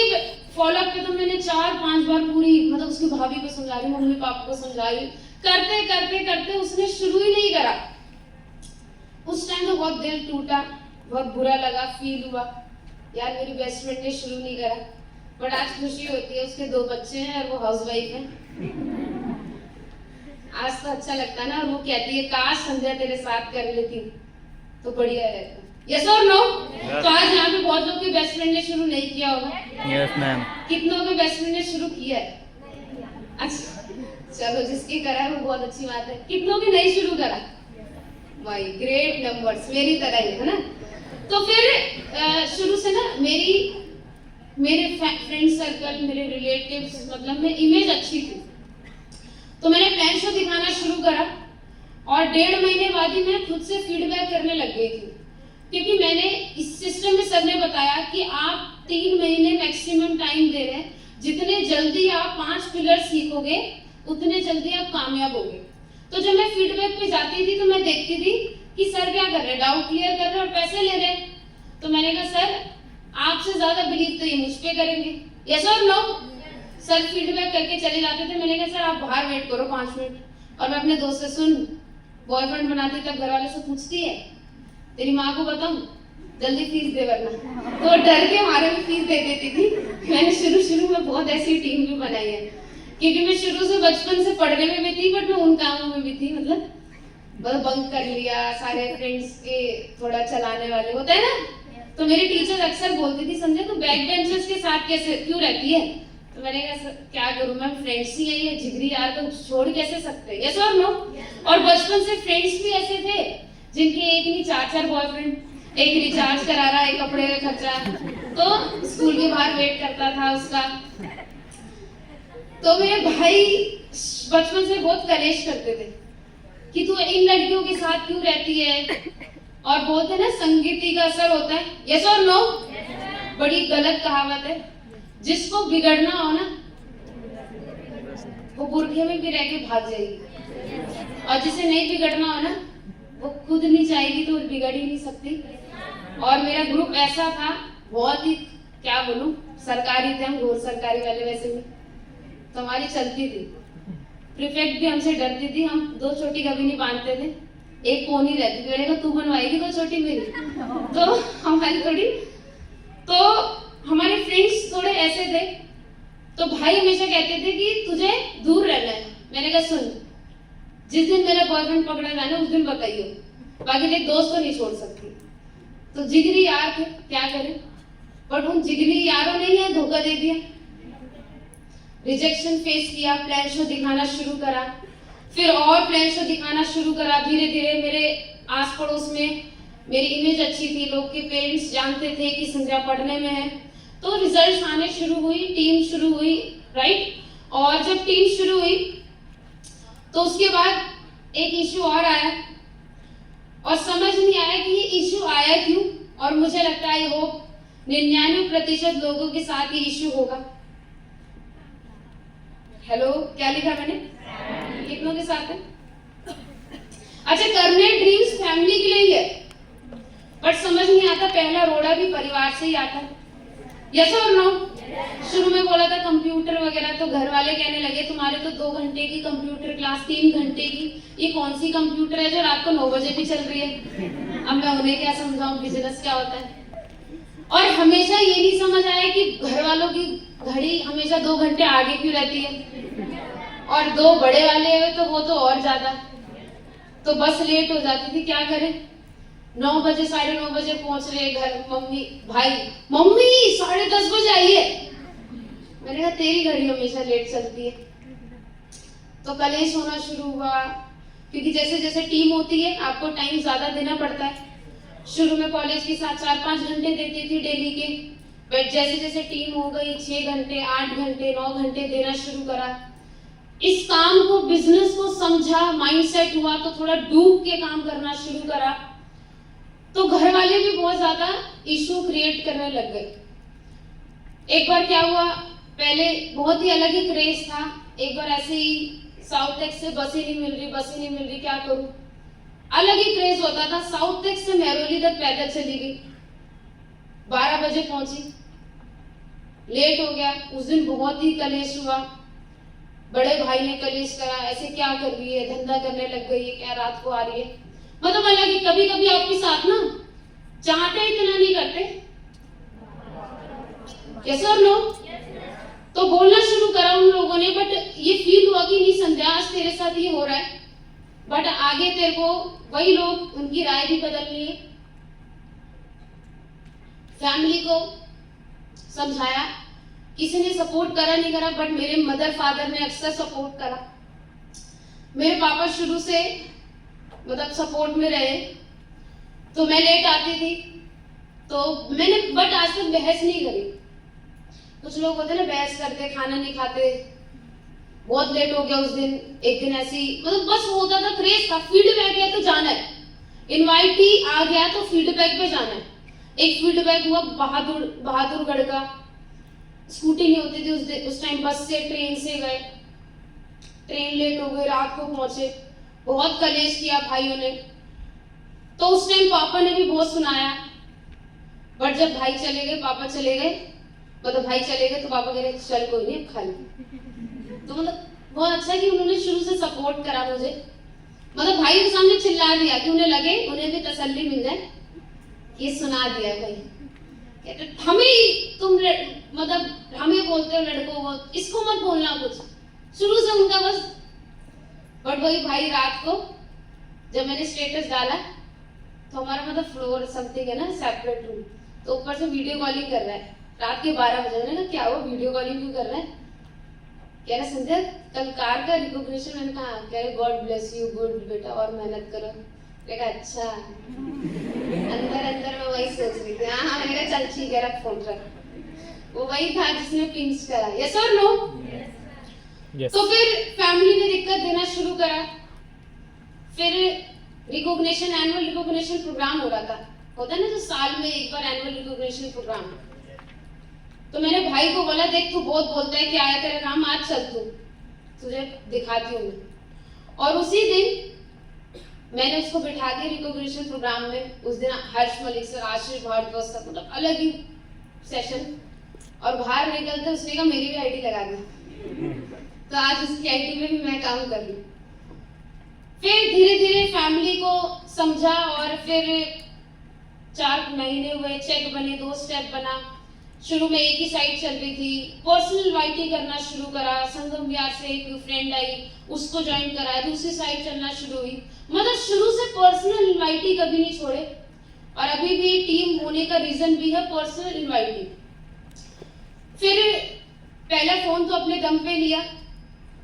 फॉलोअप पे तो मैंने 4-5 बार पूरी मतलब उसकी भाभी को समझा रही, मम्मी पापा को समझा रही, करते करते करते उसने शुरू ही नहीं करा। उस टाइम तो बहुत दिल टूटा, बहुत बुरा लगा, फील हुआ यार मेरी बेस्ट फ्रेंड ने शुरू नहीं करा। बट आज खुशी होती है, उसके 2 बच्चे हैं और वो हाउसवाइफ है। आज तो अच्छा लगता है ना। और वो कहती है काश संध्या तेरे साथ कर लेती तो बढ़िया रहता। यस और नो? तो आज यहाँ पे बहुत लोग के बेस्ट फ्रेंड ने शुरू नहीं किया होगा। Yes ma'am. कितनों के बेस्ट फ्रेंड ने शुरू किया है? अच्छा चलो, जिसके करा है वो बहुत अच्छी बात है। कितनों के नहीं शुरू करा? भाई ग्रेट नंबर्स, मेरी तरह ही है ना। तो फिर शुरू से ना मेरे फ्रेंड सर्कल, मेरे रिलेटिव्स, मतलब में इमेज अच्छी थी। तो मैंने प्लान शो दिखाना शुरू करा और 1.5 महीने बाद ही मैं खुद से फीडबैक करने लग गई थी, क्योंकि मैंने इस सिस्टम में सर ने बताया कि आप 3 महीने मैक्सिमम टाइम दे रहे हैं। जितने जल्दी आप 5 पिलर सीखोगे उतने जल्दी आप कामयाब होगे। तो जब मैं फीडबैक पे जाती थी तो मैं देखती थी कि सर क्या कर रहे हैं, डाउट क्लियर कर रहे हैं और पैसे ले रहे हैं। तो मैंने कहा सर आपसे ज्यादा बिलीव तो ये मुझ पे करेंगे। यस और नो? सर फीडबैक करके चले जाते थे। मैंने कहा सर आप बाहर वेट करो 5 मिनट। और मैं अपने दोस्त से सुन बॉयफ्रेंड बनाती तब घर वाले से पूछती है तेरी माँ को बताऊं जल्दी फीस दे वरना, तो डर के मारे में फीस दे देती थी। मैंने शुरू में बहुत ऐसी टीम भी बनाई है, क्योंकि मैं शुरू से बचपन से पढ़ने में भी थी, बट मैं उन कामों में भी थी। मतलब बंक कर लिया, सारे फ्रेंड्स के थोड़ा चलाने वाले होते हैं ना। तो मेरी टीचर अक्सर बोलती थी संजय तू बैक बेंचर्स के साथ कैसे क्यों रहती है? तो मैंने कहा क्या करूं मैं, फ्रेंड्स ही है ये जिगरी यार, तो छोड़ कैसे सकते? यस और नो? और बचपन से फ्रेंड्स भी ऐसे थे जिनके एक नहीं 4-4 बॉयफ्रेंड, एक रिचार्ज करा रहा, एक कपड़े का खर्चा, तो स्कूल के बाहर वेट करता था उसका। तो मेरे भाई बचपन से बहुत कलेश करते थे कि तू इन लड़कियों के साथ क्यों रहती है, और बोलते ना संगीति का असर होता है। यस और नो? बड़ी गलत कहावत है। जिसको बिगड़ना हो ना वो बुरखे में भी रह के भाग जाएगी, और जिसे नहीं बिगड़ना हो ना वो खुद नहीं चाहेगी तो बिगड़ ही नहीं सकती। और मेरा ग्रुप ऐसा था, बहुत ही क्या बोलूं, सरकारी थे हम, घोर सरकारी वाले वैसे भी, तो हमारी चलती थी। प्रीफेक्ट भी हमसे डरती थी, हम 2 चोटी कभी नहीं बांधते थे, एक पोनी रहती थी। मैंने कहा तू बनवाएगी 2 चोटी मेरी, तो हमारी थोड़ी, तो हमारे फ्रेंड्स थोड़े ऐसे थे, तो भाई हमेशा कहते थे कि तुझे दूर रहना है। मैंने कहा सुन, जिस दिन मेरा बॉयफ्रेंड पकड़ा जाना उस दिन बताइयो, बाकी तेरे दोस्त को नहीं छोड़ सकती। तो जिगरी यार थे, क्या करें, बट उन जिगरी यारों ने ही धोखा दे दिया। रिजेक्शन फेस किया, प्लान शो दिखाना शुरू करा, फिर और प्लान शो दिखाना शुरू करा। धीरे धीरे मेरे आस पड़ोस में मेरी इमेज अच्छी थी, लोग के पेरेंट्स जानते थे कि संध्या पढ़ने में है, तो रिजल्ट आने शुरू हुई, टीम शुरू हुई, राइट। और जब टीम शुरू हुई तो उसके बाद एक इशू और आया, और समझ नहीं आया कि ये इशू आया क्यों, और मुझे लगता है वो 99% लोगों के साथ ये इशू होगा। हेलो, क्या लिखा मैंने? कितनों के साथ है? अच्छा, करने ड्रीम्स फैमिली के लिए ही है, बट समझ नहीं आता पहला रोड़ा भी परिवार से ही आता है। यस और नो? शुरू में बोला था कंप्यूटर वगैरह, तो घर वाले कहने लगे तुम्हारे तो 2 घंटे की कंप्यूटर क्लास, 3 घंटे की, ये कौन सी कंप्यूटर है जो रात को 9 बजे भी चल रही है। अब मैं उन्हें क्या समझाऊं बिजनेस क्या होता है। और हमेशा ये नहीं समझ आया कि घर वालों की घड़ी हमेशा 2 घंटे आगे क्यों रहती है, और 2 बड़े वाले हुए तो वो तो और ज्यादा, तो बस लेट हो जाती थी, क्या करें। 9 बजे 9:30 बजे पहुंच रहे घर, मम्मी भाई, मम्मी 10:30 बजे आइए। मैंने कहा तेरी घड़ी हमेशा लेट चलती है। तो कलेश होना शुरू हुआ, क्योंकि जैसे जैसे टीम होती है आपको टाइम ज्यादा देना पड़ता है। शुरू में कॉलेज के साथ 4-5 घंटे देती थी डेली के, बट जैसे जैसे टीम हो गई 6 घंटे, 8 घंटे, 9 घंटे देना शुरू करा। इस काम को, बिजनेस को समझा, माइंडसेट हुआ, तो थोड़ा डूब के काम करना शुरू करा। तो घर वाले भी बहुत ज्यादा इशू क्रिएट करने लग गए। एक बार क्या हुआ, पहले बहुत ही अलग ही क्रेज था, एक बार ऐसे ही साउथ एक्स से बस ही नहीं मिल रही, क्या करूं, अलग ही क्रेज होता था। साउथ एक्स से मेहरौली तक पैदल चली गई, 12 बजे पहुंची, लेट हो गया। उस दिन बहुत ही कलेश हुआ, बड़े भाई ने कलेश करा, ऐसे क्या कर रही है, धंधा करने लग गई है क्या, रात को आ रही है। मतलब अलग ही, कभी कभी आपके साथ ना चाहते इतना नहीं करते, यस और नो? तो बोलना शुरू करा उन लोगों ने, बट ये फील हुआ कि नहीं संध्या आज तेरे साथ ये हो रहा है, बट आगे तेरे को वही लोग, उनकी राय भी बदलनी है। फैमिली को समझाया, किसी ने सपोर्ट करा नहीं करा, बट मेरे मदर फादर ने अक्सर सपोर्ट करा। मेरे पापा शुरू से मतलब सपोर्ट में रहे, तो मैं लेट आती थी, तो मैंने बट आज तक बहस नहीं करी। कुछ लोग होते ना बहस करते, खाना नहीं खाते, बहुत लेट हो गया उस दिन, एक दिन ऐसी, मतलब बस होता था, क्रेज था, फीडबैक है तो जाना है, इनवाइट ही आ गया तो फीडबैक पे जाना है। एक फीडबैक हुआ बहादुरगढ़ का, स्कूटी नहीं होती थी उस टाइम, बस से ट्रेन से गए, ट्रेन लेट हो गई, रात को पहुंचे, बहुत कलेश किया भाइयों ने। तो उस टाइम पापा ने भी बहुत सुनाया, बट जब भाई चले गए, पापा चले गए, मतलब भाई चले गए, तो पापा कह रहे चल कोई नहीं खा ली। तो मतलब बहुत अच्छा कि उन्होंने शुरू से सपोर्ट करा मुझे, मतलब भाई के सामने चिल्ला दिया कि उन्हें लगे, उन्हें भी तसल्ली मिल जाए, ये सुना दिया भाई। हमें तुम मतलब हमें बोलते हो लड़कों को, इसको मत बोलना कुछ, शुरू से उनका बस। बट वही भाई रात को जब मैंने स्टेटस डाला, तो हमारा मतलब फ्लोर समथिंग है ना, सेपरेट रूम, तो ऊपर से वीडियो कॉलिंग कर रहा है रात के 12 बजे। मैंने कहा क्या हुआ, वीडियो कॉलिंग क्यों कर रहा है? कह रहा संध्या कल कार का रिकॉग्निशन। मैंने कहा कह रहे गॉड ब्लेस यू, गुड बेटा और मेहनत करो। मैंने कहा अच्छा, अंदर अंदर मैं वही सोच रही थी। हाँ, मैंने कहा चल ठीक है रख फोन रख। वो वही था जिसने पिंच करा, यस और नो? तो फिर फैमिली ने दिक्कत देना शुरू करा। फिर रिकॉग्निशन, एनुअल रिकॉग्निशन प्रोग्राम हो रहा था, होता है ना जो साल में एक बार एनुअल रिकॉग्निशन प्रोग्राम। तो मैंने भाई को बोला देख तू बहुत बोलता है कि आया तेरा काम, आज चल तू, तुझे दिखाती हूँ मैं। और उसी दिन मैंने उसको बिठा के रिकॉग्निशन प्रोग्राम में, उस दिन हर्ष मलिक सर, आशीष भारद्वाज सर, मतलब अलग ही सेशन, और बाहर निकलते उसने कहा मेरी भी आईडी लगा दो, तो आज उसकी आईडी में भी मैं काम कर रही। फिर धीरे धीरे फैमिली को समझा और फिर 4 महीने हुए, चेक बने, 2 स्टेप बना। शुरू में एक ही साइट चल रही थी, पर्सनल वाइटी करना शुरू करा, संगम विहार से एक फ्रेंड आई, उसको ज्वाइन कराया, दूसरी साइट चलना शुरू हुई। मतलब शुरू से पर्सनल इनवाइटी कभी नहीं छोड़े और अभी भी टीम होने का रीजन भी है पर्सनल इनवाइटी। फिर पहला फोन तो अपने दम पे लिया।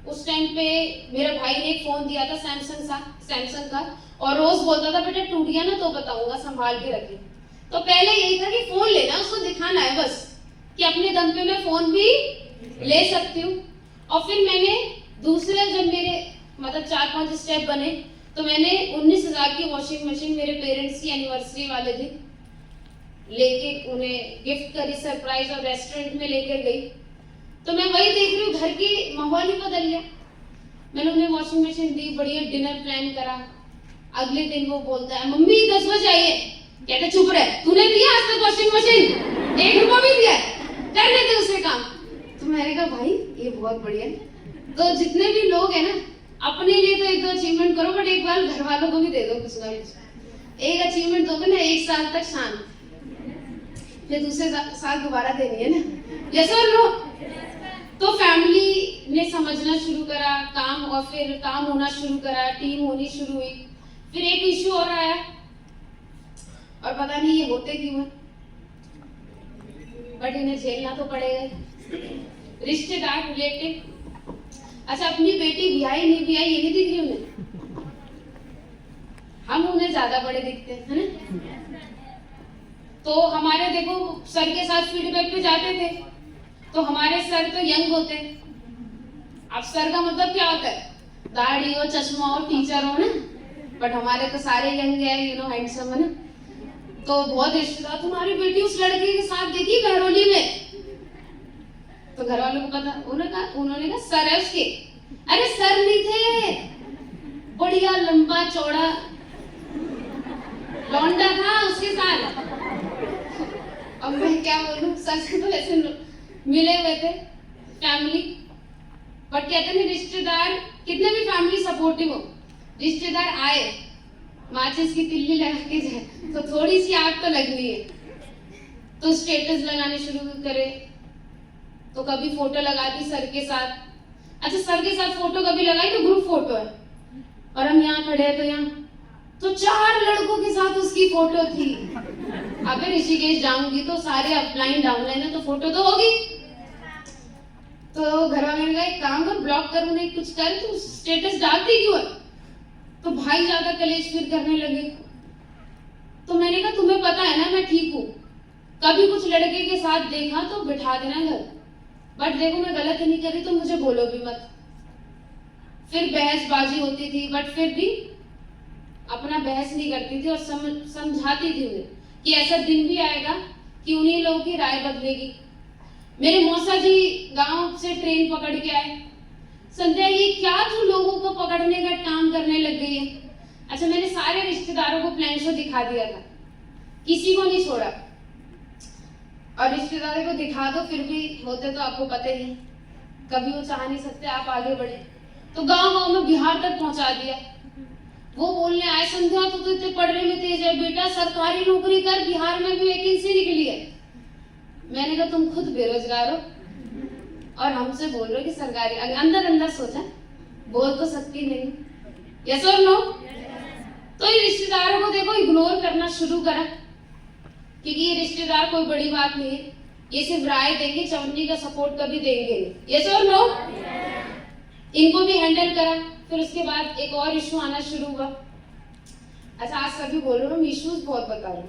उस टाइम पे मेरे भाई ने एक फोन दिया था सैमसंग का, और रोज बोलता था बेटा टूट गया ना तो बताऊंगा, संभाल के रखिए। तो पहले यही था कि फोन लेना, उसको दिखाना है बस कि अपने दम पे मैं फोन भी ले सकती हूँ। और फिर मैंने दूसरे जब मेरे मतलब 4-5 स्टेप बने तो मैंने 19,000 की वॉशिंग मशीन मेरे पेरेंट्स की एनिवर्सरी वाले दिन लेके उन्हें गिफ्ट करी, सरप्राइज, और रेस्टोरेंट में लेकर गई। तो मैं वही देख रही हूँ, घर की माहौल ही बदल गया। मैंने उन्हें वॉशिंग मशीन दी, बढ़िया डिनर प्लान करा। अगले दिन वो बोलता है मम्मी 10 बजे आइए। कहते चुप रहे, तूने दिया आज तक वॉशिंग मशीन? 1 रुपया भी दिया? करने दे उसे काम। तो मैंने कहा भाई ये बहुत बढ़िया है। तो जितने भी लोग हैं ना, अपने लिए तो 1-2 अचीवमेंट करो, बट एक बार घर वालों को भी दे दो कुछ ना कुछ। एक अचीवमेंट दोगे ना 1 साल तक शांत, फिर दूसरे साल दोबारा देनी है ना। यस और नो? तो फैमिली ने समझना शुरू करा काम, और फिर काम होना शुरू करा, टीम होनी शुरू हुई। फिर एक इश्यू और आया और पता नहीं ये होते क्यों है, बट इन्हें झेलना तो पड़ेगा। रिश्तेदार, रिलेटिव। अच्छा, अपनी बेटी ब्याही नहीं ब्याही ये नहीं दिख रही उन्हें, हम उन्हें ज्यादा बड़े दिखते हैं, है ना? तो हमारे देखो सर के साथ फीडबैक पे जाते थे, तो हमारे सर तो यंग होते हैं। अब सर का मतलब क्या होता है? दाढ़ी हो, चश्मा हो, टीचर हो ना, बट हमारे तो सारे यंग है, यू नो, हैंडसम है ना। तो बहुत रिश्तेदार, तुम्हारी बेटी उस लड़के के साथ देखी बहरौली में? तो घर वालों को पता, उन्होंने कहा सर है उसके। अरे सर नहीं थे, बढ़िया लंबा चौड़ा लौंडा था उसके साथ। अब मैं क्या बोलूं, सच तो ऐसे मिले हुए थे फैमिली, बट कहते नहीं रिश्तेदार कितने भी फैमिली सपोर्टिव हो, रिश्तेदार आए माचिस की तिल्ली लगा के जाए तो थोड़ी सी आग तो लगनी है। तो स्टेटस लगाने शुरू करे, तो कभी फोटो लगा दी सर के साथ। अच्छा, सर के साथ फोटो कभी लगाई तो ग्रुप फोटो है, और हम यहाँ खड़े हैं तो यहाँ तो 4 लड़कों के साथ उसकी फोटो थी। अगर ऋषिकेश जाऊंगी तो सारे अपलाइन डाउनलाइन है, तो फोटो तो होगी। तो घर वाले ने कहा एक काम कर, ब्लॉक कर, उन्हें कुछ कर, तू स्टेटस डालती क्यों है? तो भाई ज्यादा कलेश फिर करने लगे। तो मैंने कहा तुम्हें पता है ना मैं ठीक हूँ, कभी कुछ लड़के के साथ देखा तो बिठा देना घर, बट देखो मैं गलत नहीं कर रही तो मुझे बोलो भी मत। फिर बहसबाजी होती थी, बट फिर भी अपना बहस नहीं करती थी और समझाती थी उन्हें कि ऐसा दिन भी आएगा कि उन्हीं लोगों की राय बदलेगी। मेरे मौसा जी गांव से ट्रेन पकड़ के आए, संध्या ये क्या तू लोगों को पकड़ने का काम करने लग गई है? अच्छा, मैंने सारे रिश्तेदारों को प्लान शो दिखा दिया था, किसी को नहीं छोड़ा। और रिश्तेदारों को दिखा दो फिर भी होते तो आपको पता ही, कभी वो चाह नहीं सकते आप आगे बढ़े। तो गांव में बिहार तक पहुंचा दिया। वो बोलने आए संध्या तो इतने पढ़ने में तेज है, बेटा सरकारी नौकरी कर, बिहार में भी वैकेंसी निकली है। मैंने कहा तुम खुद बेरोजगार हो और हमसे बोल रहे हो कि सरकारी। अंदर अंदर सोचा बोल तो सकती नहीं, यस और नो? तो ये रिश्तेदारों को देखो इग्नोर करना शुरू करा, क्योंकि ये रिश्तेदार कोई बड़ी बात नहीं है, ये सिर्फ राय देंगे, चवन्नी का सपोर्ट कभी देंगे नहीं, यस और नो? इनको भी हैंडल करा। फिर उसके बाद एक और इशू आना शुरू हुआ। अच्छा, आज सभी बोल रहे हो, इश्यूज बहुत बता रहे हो।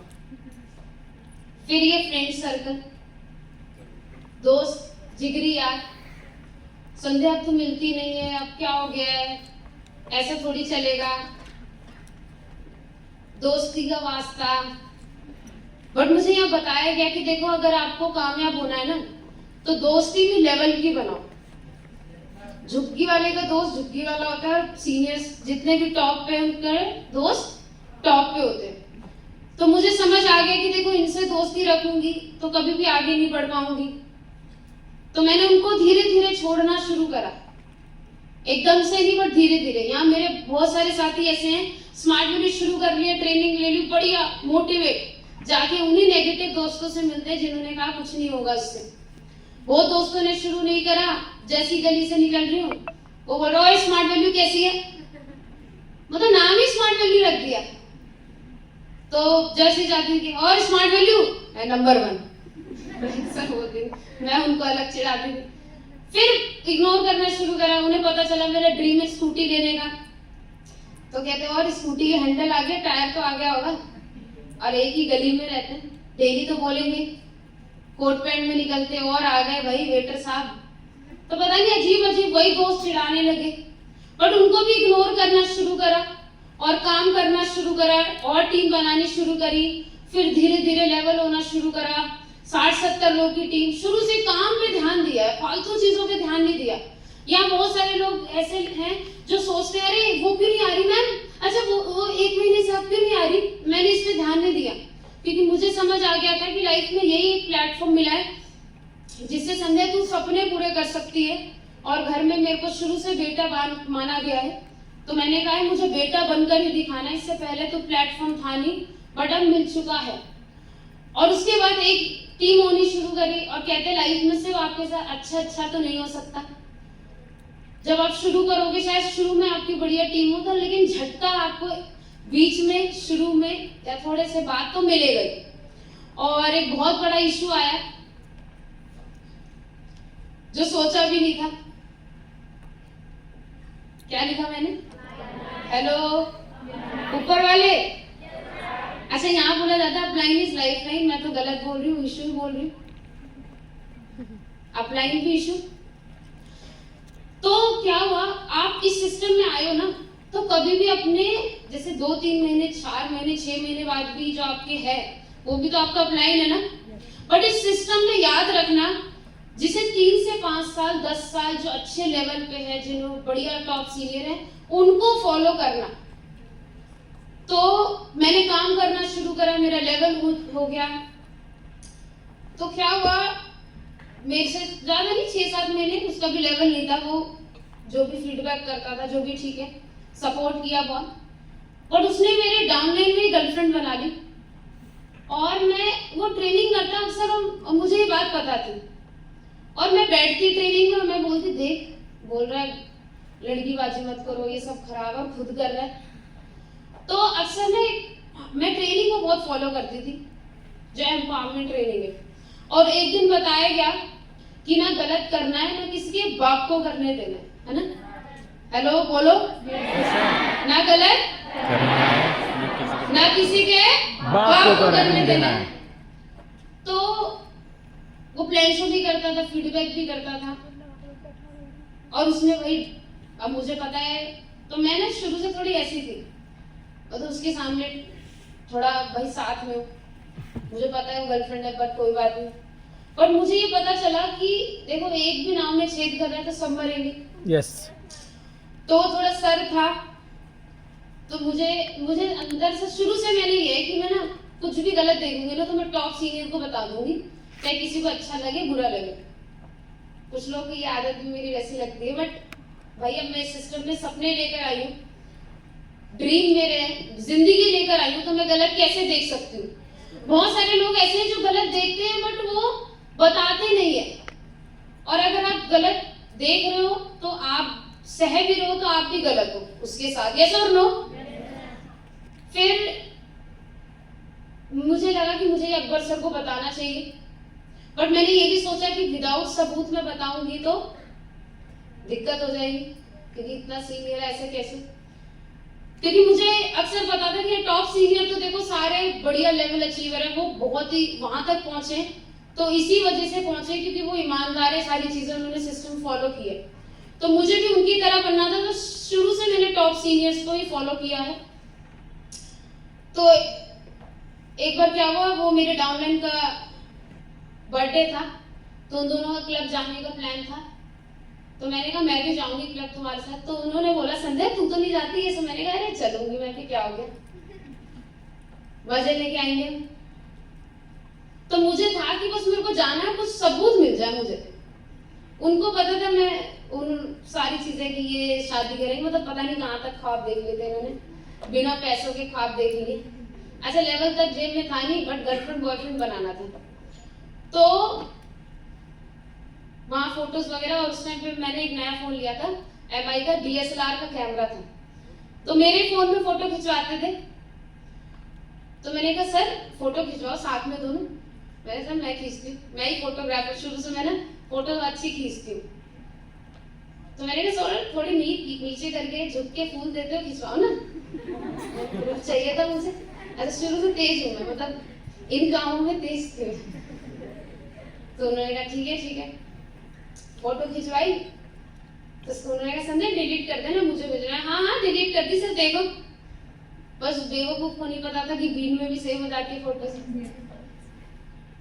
फिर ये फ्रेंड सर्कल, दोस्त, जिगरी यार, संध्या तो मिलती नहीं है, अब क्या हो गया है, ऐसा थोड़ी चलेगा, दोस्ती का वास्ता। बट मुझे यहाँ बताया गया कि देखो अगर आपको कामयाब होना है ना तो दोस्ती भी लेवल की बनाओ। झुग्गी वाले का दोस्त झुग्गी वाला होता है, सीनियर्स जितने भी टॉप पे उनके दोस्त टॉप पे होते हैं। तो मुझे समझ आ गया कि देखो इनसे दोस्ती रखूंगी तो कभी भी आगे नहीं बढ़ पाऊंगी, तो मैंने उनको धीरे धीरे छोड़ना शुरू करा, एकदम से नहीं बट धीरे धीरे। यहाँ मेरे बहुत सारे साथी ऐसे हैं, स्मार्ट वैल्यू शुरू कर लिया, ट्रेनिंग ले ली, बढ़िया मोटिवेट, जाके उन्हीं नेगेटिव दोस्तों से मिलते हैं जिन्होंने कहा कुछ नहीं होगा इससे। वो दोस्तों ने शुरू नहीं करा, जैसी गली से निकल रही हूँ वो बोल रहा है स्मार्ट वैल्यू कैसी है, मतलब नाम ही स्मार्ट वैल्यू रख दिया। तो जैसे जाती थी और स्मार्ट वैल्यू है नंबर 1 सर बोलती थी, मैं उनको अलग चिढ़ाती थी। फिर इग्नोर करना शुरू करा, उन्हें पता चला मेरा ड्रीम है स्कूटी लेने का, तो कहते और स्कूटी के हैंडल आ गया, टायर तो आ गया होगा, और एक ही गली में रहते हैं, डेली तो बोलेंगे, कोट पैंट में निकलते और आ गए भाई वेटर साहब। तो पता नहीं अजीब अजीब वही दोस्त चिढ़ाने लगे, बट उनको भी इग्नोर करना शुरू करा और काम करना शुरू करा और टीम बनानी शुरू करी। फिर धीरे धीरे लेवल होना शुरू करा, 60-70 लोग की टीम। शुरू से काम पे ध्यान दिया है, फालतू चीजों पे ध्यान नहीं दिया। यहाँ बहुत सारे लोग ऐसे हैं जो सोचते हैं अरे वो क्यों नहीं आ रही मैम, अच्छा वो 1 महीने से अब क्यों नहीं आ रही। मैंने इस पे ध्यान नहीं दिया क्योंकि मुझे समझ आ गया था कि लाइफ में यही एक प्लेटफॉर्म मिला है जिससे संध्या तू सपने पूरे कर सकती है। और घर में मेरे को शुरू से बेटा माना गया है, तो मैंने कहा है मुझे बेटा बनकर ही दिखाना। इससे पहले तो प्लेटफॉर्म था नहीं, बट अब मिल चुका है। और उसके बाद एक टीम होनी शुरू करी, और कहते लाइफ में सिर्फ आपके साथ अच्छा तो नहीं हो सकता। जब आप शुरू करोगे, शायद शुरू में आपकी बढ़िया टीम हो तो, लेकिन झटका आपको बीच में, शुरू में या थोड़े से बाद तो मिलेगा ही। और एक बहुत बड़ा इशू आया जो सोचा भी नहीं था। क्या लिखा मैंने? हेलो ऊपर वाले। अच्छा यहाँ बोला जाता है अपलाइन इज लाइफ लाइन, मैं तो गलत बोल रही हूँ, इशू ही बोल रही हूँ, अपलाइन भी इशू। तो क्या हुआ, आप इस सिस्टम में आए हो ना, तो कभी भी अपने जैसे 2-3 महीने, 4 महीने, 6 महीने बाद भी जो आपके है वो भी तो आपका अपलाइन है ना। बट इस सिस्टम में याद रखना, जिसे 3 से 5 साल, 10 साल जो अच्छे लेवल पे है, जिन्होंने बढ़िया टॉप सीनियर है, उनको फॉलो करना। तो मैंने काम करना शुरू करा, मेरा लेवल हो गया। तो क्या हुआ, मेरे से ज्यादा नहीं, 6-7 महीने, उसका भी लेवल नहीं था। वो जो भी फीडबैक करता था, जो भी ठीक है, सपोर्ट किया बहुत। और उसने मेरे डाउनलाइन में गर्लफ्रेंड बना ली। और मैं वो ट्रेनिंग करता अक्सर, और मुझे ये बात पता थी। और मैं बैठती ट्रेनिंग में, मैं बोलती देख, बोल रहा है लड़कीबाजी मत करो, ये सब खराब है, खुद कर रहा है। तो अक्सर मैं ट्रेनिंग को बहुत फॉलो करती थी, जो एम्पावरमेंट ट्रेनिंग है। और एक दिन बताया गया कि ना गलत करना है, ना किसी के बाप को करने देना है ना। हेलो बोलो, ना गलत ना किसी के बाप को करने देना है। तो वो प्लान शो भी करता था, फीडबैक भी करता था, और उसने वही, अब मुझे पता है, तो मैं ना शुरू से थोड़ी ऐसी थी, तो उसके सामने थोड़ा भाई साथ में, मुझे पता है वो गर्लफ्रेंड है, बट कोई बात नहीं। पर मुझे ये पता चला कि देखो एक भी नाव में छेद कर रहा है तो सब मरेंगे। यस। तो थोड़ा सर था, तो मुझे अंदर से शुरू से मैंने ये है कि मैं ना कुछ भी गलत देखूंगी ना, तो मैं टॉप सीनियर को बता दूंगी, चाहे किसी को अच्छा लगे बुरा लगे। कुछ लोग की ये आदत भी मेरी वैसी लगती है, बट भाई अब मैं इस सिस्टम में सपने लेकर आई हूँ, ड्रीम मेरे हैं, जिंदगी लेकर आई हूँ, तो मैं गलत कैसे देख सकती हूँ। बहुत सारे लोग ऐसे हैं जो गलत देखते हैं बट वो बताते नहीं है। और अगर आप गलत देख रहे हो तो आप सह भी रहे हो, तो आप भी गलत हो उसके साथ, यस और नो। फिर मुझे लगा कि मुझे अकबर सर को बताना चाहिए, बट मैंने ये भी सोचा कि विदाउट सबूत में बताऊंगी तो दिक्कत हो जाएगी, क्योंकि इतना सीनियर है, ऐसे कैसे। क्योंकि मुझे अक्सर पता था कि टॉप सीनियर तो देखो सारे बढ़िया लेवल अचीवर है, वो बहुत ही वहां तक पहुंचे, तो इसी वजह से पहुंचे क्योंकि वो ईमानदार है, सारी चीजें उन्होंने सिस्टम फॉलो की है। तो मुझे भी उनकी तरह बनना था, तो शुरू से मैंने टॉप सीनियर्स को ही फॉलो किया है। तो एक बार क्या हुआ, वो मेरे डाउनलाइन का बर्थडे था, तो उन दोनों का क्लब जाने का प्लान था। तो मैंने कहा मैं भी जाऊंगी क्लब तुम्हारे साथ। तो उन्होंने बोला संध्या तू तो नहीं जाती है, मैंने कहा अरे चलूंगी मैं, कि क्या हो गया, मजे लेके आएंगे। तो मुझे था कि बस मेरे को जाना है, कुछ सबूत मिल जाए मुझे। उनको पता था मैं उन सारी चीजें कि ये शादी करेंगे, मतलब पता नहीं कहाँ तक ख्वाब देख लिए थे इन्होंने, बिना पैसों के ख्वाब देख लिए। अच्छा लेवल तक जेब में था नहीं, बट गर्लफ्रेंड बॉयफ्रेंड बनाना था। तो वहाँ फोटोज वगैरह, और उस टाइम पे मैंने एक नया फोन लिया था MI का, DSLR का कैमरा था, तो मेरे फोन में फोटो खिंचवाते थे। तो मैंने कहा सर फोटो खिंचवाओ साथ में दोनों। मैंने सर मैं खींचती हूँ, मैं ही फोटोग्राफर, शुरू से मैं ना फोटो अच्छी खींचती हूँ। तो मैंने कहा सर थोड़ी नीचे करके झुक के फूल देते हो, खिंचवाओ ना, चाहिए था मुझे। अच्छा शुरू से तेज हूँ मैं, मतलब इन कामों में तेज थी। तो उन्होंने कहा ठीक है, फोटो खिंचवाई। तो उन्होंने कहा संजय डिलीट कर देना, मुझे भेजना है। हाँ डिलीट कर दी सर, देखो बस बेवकूफ को नहीं पता था कि बीन में भी सेव हो जाती है फोटो से।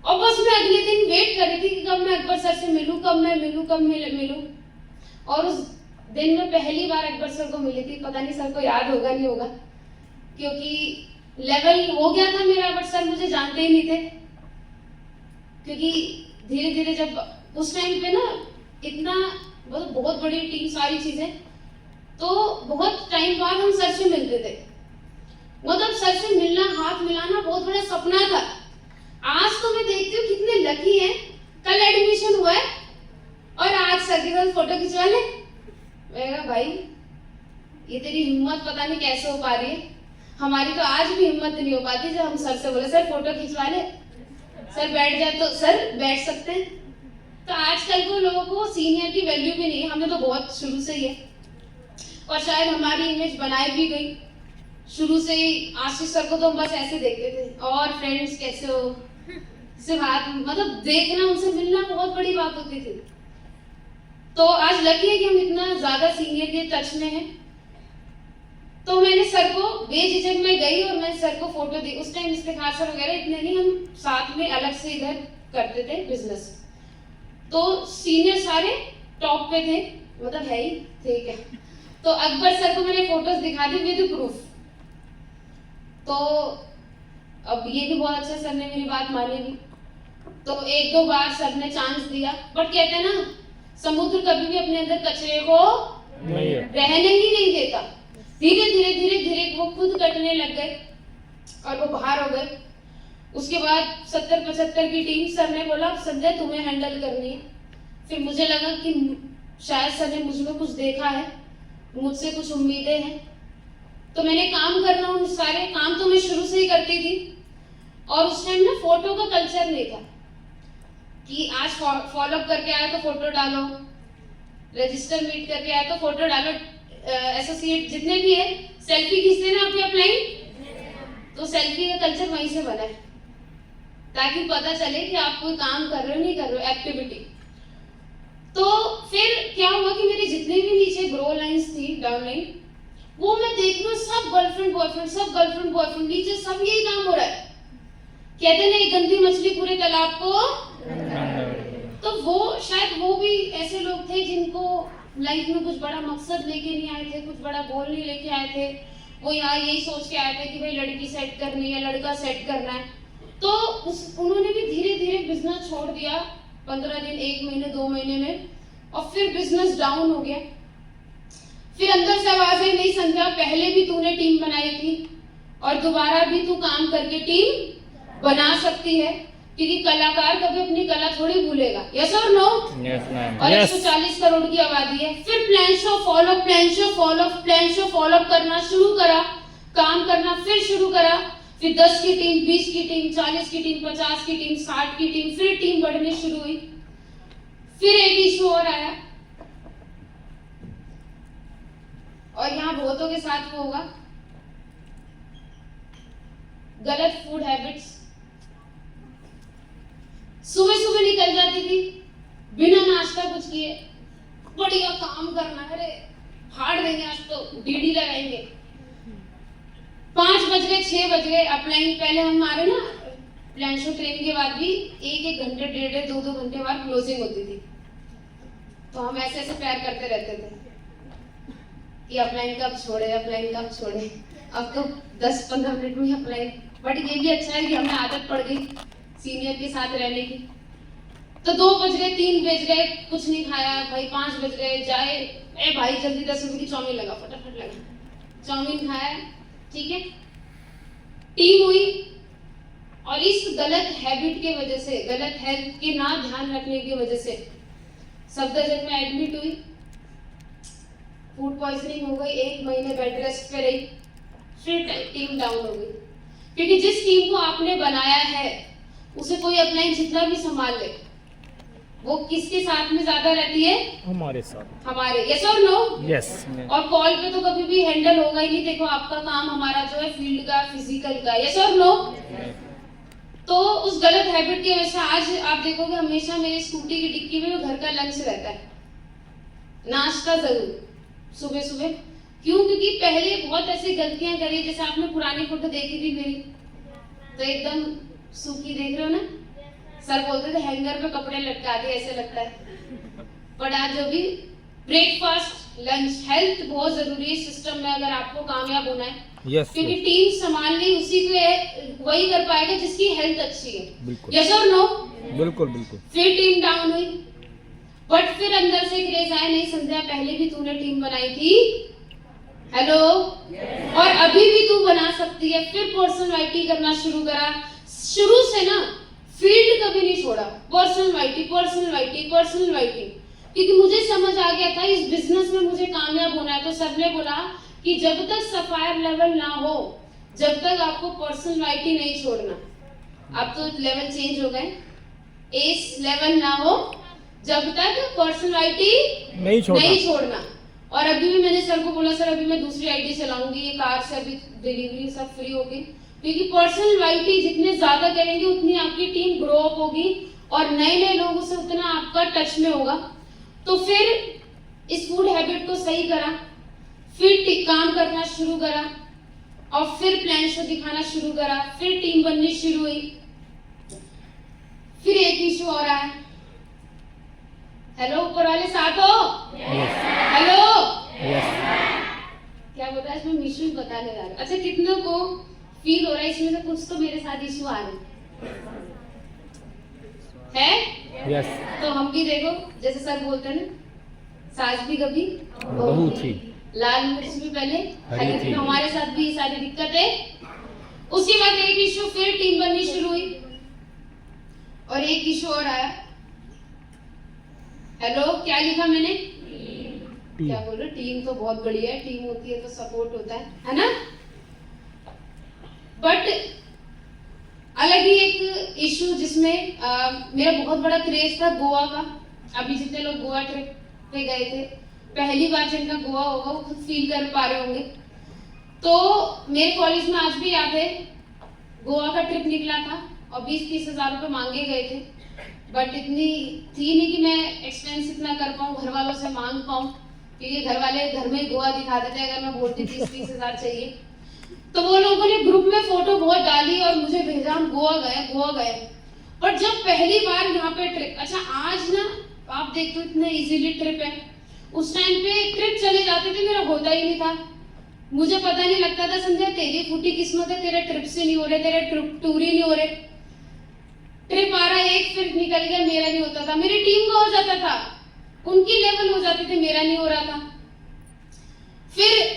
और बस मैं अगले दिन वेट कर रही थी कि कब मैं अकबर सर से मिलूं, कब मैं मिलूं। और उस दिन में पहली बार अकबर सर को मिली थी, पता नहीं सर को याद होगा नहीं होगा, क्योंकि लेवल हो गया था मेरा, बट सर मुझे जानते ही नहीं थे। क्योंकि धीरे धीरे जब उस टाइम पे ना इतना मतलब बहुत बड़ी टीम, सारी चीजें, तो बहुत टाइम बाद हम सर से मिलते थे। मतलब सर से मिलना, हाथ मिलाना बहुत बड़ा सपना था। आज तो मैं देखती हूँ कितने लकी हैं, कल एडमिशन हुआ है और आज सर के साथ फोटो खिंचवा ले। मैं कहा भाई ये तेरी हिम्मत पता नहीं कैसे हो पा रही है, हमारी तो आज भी हिम्मत नहीं हो पाती जब हम सर से बोले सर फोटो खिंचवा ले, सर बैठ जाए तो सर बैठ सकते हैं। तो आजकल को लोगों को सीनियर की वैल्यू भी नहीं है, हमें तो बहुत शुरू से ही है। और शायद हमारी इमेज बनाई भी गई शुरू से ही। आशीष सर को तो हम बस ऐसे देखते थे, और फ्रेंड्स कैसे हो, सिर्फ हाथ मतलब देखना, उनसे मिलना बहुत बड़ी बात होती थी। तो आज लकी है कि हम इतना ज्यादा सीनियर के टच में हैं। तो मैंने सर को बेझिझक में गई और मैं सर को फोटो दी। उस टाइम इस्तेखार सर वगैरह इतने नहीं, हम साथ में अलग से इधर करते थे बिजनेस। तो सीनियर सारे टॉप पे थे, मतलब है ही, ठीक है। तो अकबर सर को मैंने फोटोज दिखा दी विद प्रूफ। तो अब ये भी बहुत अच्छा सर ने मेरी बात मानी भी। तो एक दो बार सर ने चांस दिया, बट कहते हैं ना समुद्र कभी भी अपने अंदर कचरे को रहने ही नहीं देता। धीरे धीरे वो खुद कटने लग गए और वो बाहर हो गए। उसके बाद 70-75 की टीम, सर ने बोला संजय तुम्हें हैंडल करनी है। फिर मुझे लगा कि शायद सर ने मुझ में कुछ देखा है, मुझसे कुछ उम्मीदें हैं। तो मैंने काम करना, उन सारे काम तो मैं शुरू से ही करती थी। और उस टाइम ना फोटो का कल्चर नहीं था कि आज फॉलो अप करके आया तो फोटो डालो, रजिस्टर मीट करके आया तो फोटो डालो। एसोसिएट जितने भी है सेल्फी खींचते ना आपकी अपलाइन, तो सेल्फी का कल्चर वहीं से बना है, ताकि पता चले कि आप कोई काम कर रहे हो नहीं कर रहे हो, एक्टिविटी। तो फिर क्या हुआ कि मेरे जितने भी नीचे ग्रो लाइंस थी, डाउन लाइन, वो मैं देख रही हूँ सब गर्लफ्रेंड बॉयफ्रेंड, नीचे सब यही काम हो रहा है। कहते ना एक गंदी मछली पूरे तालाब को, तो वो शायद वो भी ऐसे लोग थे जिनको लाइफ में कुछ बड़ा मकसद लेके नहीं आए थे, कुछ बड़ा गोल नहीं लेके आए थे। वो यहाँ यही सोच के आए थे कि भाई लड़की सेट करनी है, लड़का सेट करना है। तो उन्होंने भी धीरे धीरे बिजनेस छोड़ दिया 15 दिन, 1 महीने, 2 महीने में, और फिर बिजनेस डाउन हो गया। फिर अंदर से आवाजें, नहीं संध्या पहले भी तूने टीम बनाई थी और दोबारा भी तू काम करके टीम बना सकती है, क्योंकि कलाकार कभी अपनी कला थोड़ी भूलेगा। यस और नो? Yes ma'am. और 140 करोड़ की आबादी है। फिर प्लान शो फॉलो अप करना शुरू करा, काम करना फिर शुरू करा। फिर 10 की टीम, 20 की टीम, 40 की टीम, 50 की टीम, 60 की टीम, फिर टीम बढ़नी शुरू हुई। फिर एक इशू और आया, और यहाँ बहुतों के साथ वो होगा, गलत फूड हैबिट्स। सुबह निकल जाती थी बिना नाश्ता कुछ किए, बढ़िया काम करना है, अरे फाड़ देंगे आज तो, डीडी लगाएंगे। 5 बज गए, 6 बज गए, अपलाइन पहले हमारे ना प्लान शो ट्रेनिंग के बाद भी 1-1 घंटे, 1.5, 2-2 घंटे बाद क्लोजिंग होती थी। तो हम ऐसे प्यार करते रहते थे कि अपलाइन कब छोड़े। अब तो 10-15 मिनट में अपलाइन। बट ये भी अच्छा है कि हमें आदत पड़ गई सीनियर के साथ रहने की। तो 2 बज गए, 3 बज गए, कुछ नहीं खाया भाई, 5 बज गए, जाए ए भाई जल्दी 10 रुपए की चाउमीन लगा, फटाफट लगा, चाउमीन खाया, ठीक है। टीम हुई और इस गलत हैबिट के वजह से, गलत हेल्थ के ना ध्यान रखने की वजह से सफदरजंग में एडमिट हुई, फूड पॉइजनिंग हो गई, 1 महीने बेड रेस्ट पे रही, फिर टीम डाउन हो गई। क्योंकि जिस टीम को आपने बनाया है उसे कोई अपना जितना भी संभाल ले, वो किसके साथ में ज्यादा रहती है? हमारे साथ, हमारे। यस और नो? यस। और कॉल पे तो कभी भी हैंडल होगा ही नहीं। देखो आपका काम हमारा जो है फील्ड का, फिजिकल का। यस और नो? तो उस गलत हैबिट की वजह से आज आप देखोगे हमेशा मेरी स्कूटी की डिक्की में घर का लंच रहता है, नाश्ता जरूर सुबह सुबह। क्यों? क्योंकि पहले बहुत ऐसी गलतियां करी, जैसे आपने पुरानी फोटो देखी थी मेरी, तो एकदम सूखी देख रहे हो ना, सर बोलते थे हैंगर पे कपड़े लटका दिए ऐसे लगता है। बट आज जो भी ब्रेकफास्ट, लंच, हेल्थ बहुत जरूरी है सिस्टम में अगर आपको कामयाब होना है। Yes, क्योंकि yes. टीम संभालनी उसी को वही कर पाएगा जिसकी हेल्थ अच्छी है। बिल्कुल। यस और नो? बिल्कुल बिल्कुल। फिर टीम डाउन हुई, बट फिर अंदर से क्रेज आया, नहीं संध्या पहले भी तूने टीम बनाई थी, हेलो, और अभी भी तू बना सकती है। फिर पर्सनैलिटी करना शुरू करा, शुरू से ना फील्ड कभी नहीं छोड़ा, पर्सनैलिटी पर्सनैलिटी पर्सनैलिटी। क्योंकि मुझे समझ आ गया था इस बिजनेस में मुझे कामयाब होना है। तो सबने बोला कि जब तक सफायर लेवल ना हो, जब तक आपको पर्सनैलिटी नहीं छोड़ना। अब तो लेवल चेंज हो गए, एस लेवल ना हो जब तक पर्सनैलिटी नहीं छोड़ना। और अभी भी मैंने सर को बोला, सर अभी मैं दूसरी आईडी चलाऊंगी, ये कार से अभी डिलीवरी सब फ्री होगी। क्योंकि पर्सनैलिटी जितने ज्यादा करेंगे उतनी आपकी टीम ग्रो अप होगी और नए नए लोगों से उतना आपका टच में होगा। तो फिर इस फूड हैबिट को सही करा, फिर काम करना शुरू करा और फिर प्लान शो दिखाना शुरू करा, फिर टीम बननी शुरू हुई। फिर एक इशू और आया, हेलो ऊपर वाले साथ हो? हेलो, क्या बता, इसमें इशू ही बताने जा रहा है। अच्छा, कितनों को फील हो रहा है इसमें से कुछ तो मेरे साथ इशू आ रहे हैं? यस। तो हम भी देखो, जैसे सर बोलते हैं ना, सास भी कभी बहू थी, लाल मिर्च भी पहले हरी थी। हमारे साथ भी ये सारी दिक्कतें। उसके बाद एक इशू, फिर टीम बननी शुरू हुई और एक इशू और आया, हेलो, क्या लिखा मैंने? क्या बोल रहे? टीम तो बहुत बढ़िया है, टीम होती है तो सपोर्ट होता है ना। बट अलग ही एक इशू जिसमें मेरा बहुत बड़ा क्रेज था गोवा का। अभी जितने लोग गोवा ट्रिप पे गए थे, पहली बार जिनका गोवा होगा वो खुद फील कर पा रहे होंगे। तो मेरे कॉलेज में आज भी याद है, गोवा का ट्रिप निकला था और 20-30 हजार रुपए मांगे गए थे। बट इतनी थी नहीं कि मैं एक्सपेंस इतना कर पाऊँ, घर वालों से मांग पाऊँ, क्योंकि घर वाले घर में गोवा दिखा देते अगर मैं बोलती 30-30 हजार चाहिए। तो वो लोगों ने ग्रुप में फोटो बहुत डाली और मुझे भेजा, हम गोवा गए। पर जब पहली बार यहाँ पे ट्रिप, अच्छा आज ना आप देखते हो इतने इजीली ट्रिप है, उस टाइम पे ट्रिप चले जाते थे, मेरा होता ही नहीं था। मुझे पता नहीं लगता था, संध्या तेरी फूटी किस्मत है, तेरे ट्रिप से नहीं हो रहे, तेरे टूर ही नहीं हो रहे। ट्रिप आ रहा एक फिर निकल गया, मेरा नहीं होता था। मेरी टीम का हो जाता था, उनकी लेवल हो जाते थे, मेरा नहीं हो रहा था। फिर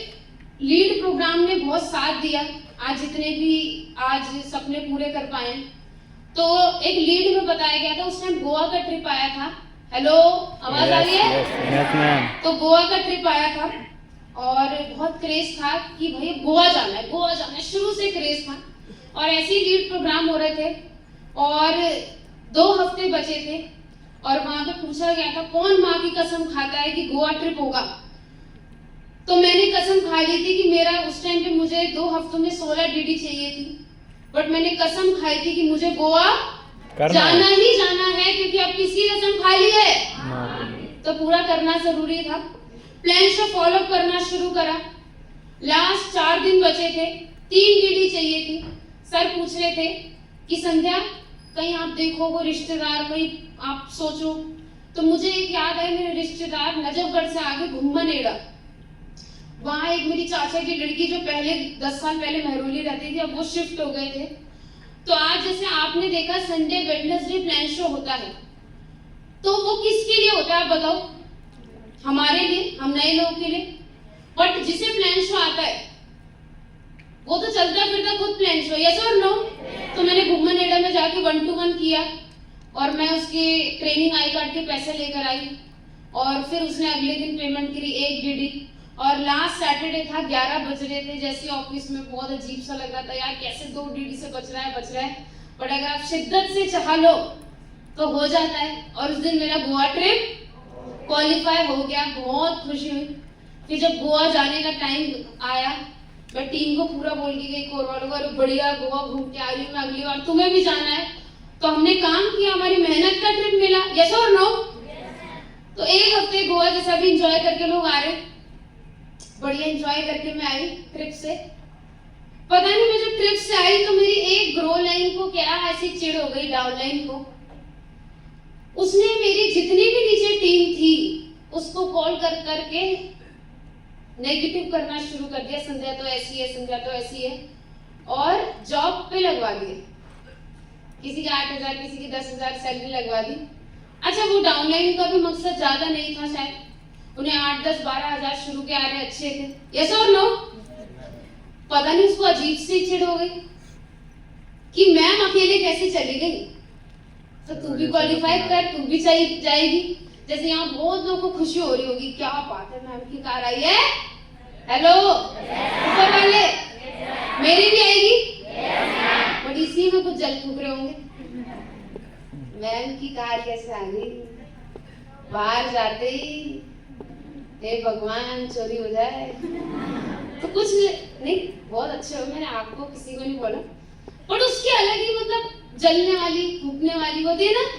लीड प्रोग्राम ने बहुत साथ दिया, आज जितने भी आज सपने पूरे कर पाए। तो एक लीड में बताया गया था, उस टाइम गोवा का ट्रिप आया था। हेलो, आवाज आ रही है? yes, तो गोवा का ट्रिप आया था और बहुत क्रेज था कि भाई गोवा जाना है, शुरू से क्रेज था। और ऐसे ही लीड प्रोग्राम हो रहे थे और 2 हफ्ते बचे थे और वहां पे पूछा गया था कौन माँ की कसम खाता है कि गोवा ट्रिप होगा। तो मैंने कसम खा ली थी कि मेरा उस टाइम पे मुझे 2 हफ्तों में 16 डीडी चाहिए थी, बट मैंने कसम खाई थी कि मुझे गोवा जाना ही जाना है, क्योंकि अब किसकी कसम खा ली है तो पूरा करना जरूरी था। प्लान शो फॉलो करना शुरू करा। लास्ट 4 दिन बचे थे, 3 डीडी चाहिए थी। सर पूछ रहे थे कि संध्या कहीं आप देखो वो रिश्तेदार, कहीं आप सोचो। तो मुझे एक याद है, मेरे रिश्तेदार नजफगढ़ से आगे घुम्मनेड़ा, वहां एक मेरी चाचा की लड़की जो पहले 10 साल पहले महरौली रहती थी, अब वो शिफ्ट हो गए थे। तो आज जैसे आपने देखा संडे वेडनेसडे प्लान शो होता है, तो वो किसके लिए होता है आप बताओ? हमारे लिए, हम नए लोगों के लिए। बट जिसे प्लान शो आता है वो तो चलता फिरता खुद प्लान शो, यस और नो? तो मैंने घुमन एडा में जाके 1-to-1 किया और मैं उसके ट्रेनिंग आई कार्ड के पैसे लेकर आई और फिर उसने अगले दिन पेमेंट करी 1 डीडी। और लास्ट सैटरडे था, 11 बज रहे थे, जैसे ऑफिस में बहुत अजीब सा लग रहा था, यार कैसे 2 डीडी से बच रहा है। बट अगर आप शिद्दत से चाह लो तो हो जाता है। और उस दिन मेरा गोवा ट्रिप क्वालिफाई हो गया, बहुत खुशी हुई। फिर जब गोवा जाने का टाइम आया, मैं टीम को पूरा बोल के गई, कोर वालों को, अरे बढ़िया गोवा घूम के आ रही हूँ मैं, अगली बार तुम्हें भी जाना है। तो हमने काम किया, हमारी मेहनत का ट्रिप मिला, यस और नो? तो 1 हफ्ते गोवा जैसा भी एंजॉय करके लोग आ रहे, बढ़िया एंजॉय करके मैं आई ट्रिप से। पता नहीं मैं जब ट्रिप से आई तो मेरी एक ग्रो लाइन को क्या ऐसी चिढ़ हो गई, डाउन लाइन को। उसने मेरी जितनी भी नीचे टीम थी उसको कॉल कर करके नेगेटिव करना शुरू कर दिया, संध्या तो ऐसी है, संध्या तो ऐसी है, और जॉब पे लगवा दिए। किसी का 8,000, किसी की 10,000 सैलरी लगवा दी। अच्छा, वो डाउनलाइन का भी मकसद ज्यादा नहीं था शायद, उन्हें 8, 10, 12,000 शुरू के आ रहे अच्छे थे, यस और नो? पता नहीं उसको अजीब सी चिढ़ हो गई कि मैम अकेले कैसे चली गई, तो तू भी क्वालिफाई कर, तू भी जाएगी। जैसे यहाँ बहुत लोगों को खुशी हो रही होगी, क्या बात है मैम की कार आई है, हेलो ऊपर वाले, मेरी भी आएगी, बट इसी में कुछ जल फूक रहे होंगे, मैम की कार कैसे आ गई, बाहर जाते ही हे भगवान चोरी हो जाए। तो कुछ नहीं, बहुत अच्छे हो, मैंने आपको किसी को नहीं बोला, बट उसकी अलग ही मतलब जलने वाली, फूकने वाली होती है ना,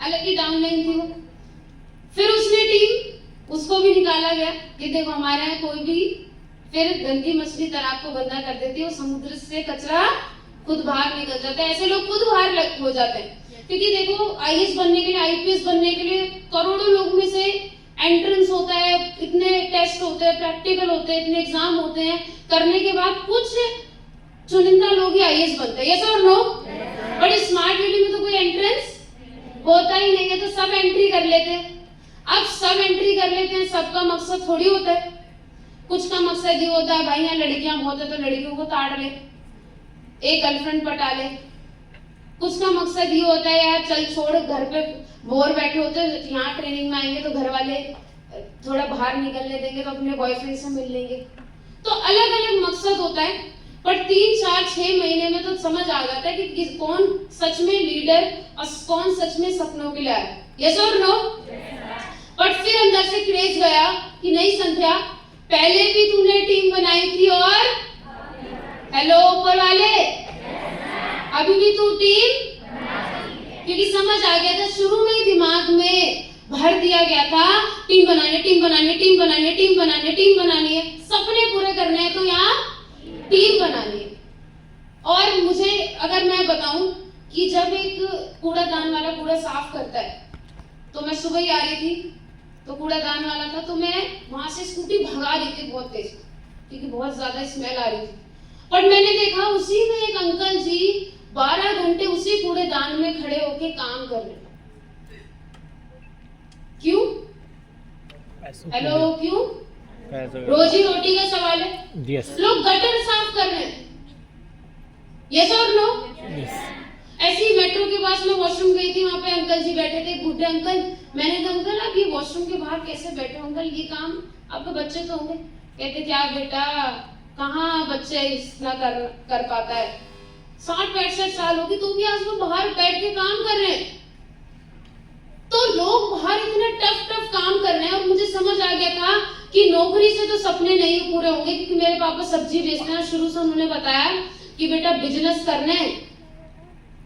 अलग ही डाउनलाइन थी वो। फिर उसने टीम, उसको भी निकाला गया कि देखो हमारे यहाँ कोई भी फिर गंदी मछली तालाब को गंदा कर देती है, वो समुद्र से कचरा खुद बाहर निकल जाता है, ऐसे लोग खुद बाहर हो जाते हैं। क्योंकि देखो आईएएस बनने के लिए, आईपीएस बनने के लिए करोड़ों लोग में से एंट्रेंस होता है, इतने टेस्ट होते हैं, प्रैक्टिकल होते हैं, इतने एग्जाम होते हैं, करने के बाद कुछ चुनिंदा लोग ही आईएएस बनते हैं, यस और नो? बट स्मार्ट वैली में तो कोई एंट्रेंस होता ही नहीं है, तो सब एंट्री कर लेते हैं। अब सब एंट्री कर लेते हैं, सबका मकसद थोड़ी होता है, कुछ का मकसद ये होता है भाई यहाँ लड़कियां बहुत है तो लड़कियों को ताड़ ले, एक गर्लफ्रेंड पटा ले। कुछ का मकसद ये होता है यार चल छोड़, घर पे बोर बैठे होते हैं, यहाँ ट्रेनिंग में आएंगे तो घर वाले थोड़ा बाहर निकलने देंगे तो अपने बॉयफ्रेंड से मिल लेंगे। तो अलग अलग मकसद होता है, पर 3, 4, 6 महीने में तो समझ आ जाता है कि कौन सच में लीडर और कौन सच में सपनों के लिए आया, यस और नो? बट फिर अंदर से क्रेज गया कि नहीं संध्या, पहले भी तूने टीम बनाई थी और हेलो ऊपर वाले, अभी भी तू टीम, क्योंकि समझ आ गया था, शुरू में ही दिमाग में भर दिया गया था टीम बनानी, टीम बनानी, टीम बनानी, टीम बनानी, टीम बनानी है, सपने पूरे करने हैं तो यहाँ टीम बनानी है। और मुझे अगर मैं बताऊं कि जब एक कूड़ादान वाला कूड़ा साफ करता है, तो मैं सुबह ही आ रही थी तो कूड़ादान वाला था, तो मैं वहां से स्कूटी भगा रही थी बहुत तेज, क्योंकि बहुत ज्यादा स्मेल आ रही थी। पर मैंने देखा उसी में एक अंकल जी 12 घंटे उसी कूड़ेदान में खड़े होके काम कर रहे। क्यों? हेलो क्यों? रोजी रोटी का सवाल है। Yes. लोग गटर साफ कर रहे हैं, यस और नो? ऐसी मेट्रो के पास में वॉशरूम गई थी, वहां पे अंकल जी बैठे थे, बूढ़े अंकल। मैंने कहा अंकल आप ये वॉशरूम के बाहर कैसे बैठे हो अंकल, ये काम आपके बच्चे तो होंगे? कहते क्या बेटा, कहाँ बच्चे इतना कर पाता है, 60-65 साल होगी तो भी आज वो बाहर बैठ के काम कर रहे हैं। तो लोग बाहर इतने टफ काम कर रहे हैं, और मुझे समझ आ गया था कि नौकरी से तो सपने नहीं पूरे होंगे, क्योंकि मेरे पापा सब्जी बेचते हैं, शुरू से उन्होंने बताया कि बेटा बिजनेस करने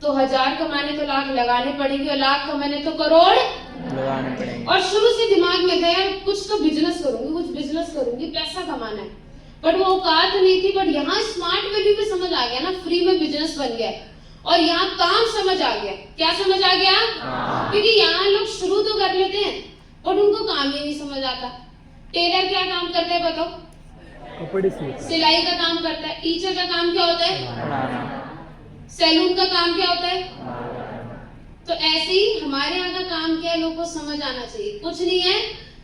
तो 1000 कमाने तो लाख लगाने पड़ेंगे, और लाख कमाने तो करोड़ लगाने पड़ेंगे। और शुरू से दिमाग में था कुछ तो बिजनेस करूंगी, कुछ बिजनेस करूंगी, पैसा कमाना है, बट वो औकात नहीं थी। बट यहाँ स्मार्ट वैल्यू पे समझ आ गया ना, फ्री में बिजनेस बन गया, और यहाँ काम समझ आ गया। क्या समझ आ गया? क्योंकि यहाँ लोग शुरू तो कर लेते हैं और उनको काम ही नहीं समझ आता। टेलर क्या काम करता है बताओ? कपड़े सिलाई का काम करता है। टीचर का काम क्या होता है? सैलून का काम क्या होता है? तो ऐसे ही हमारे यहाँ का काम क्या है, लोगों को समझ आना चाहिए। कुछ नहीं है,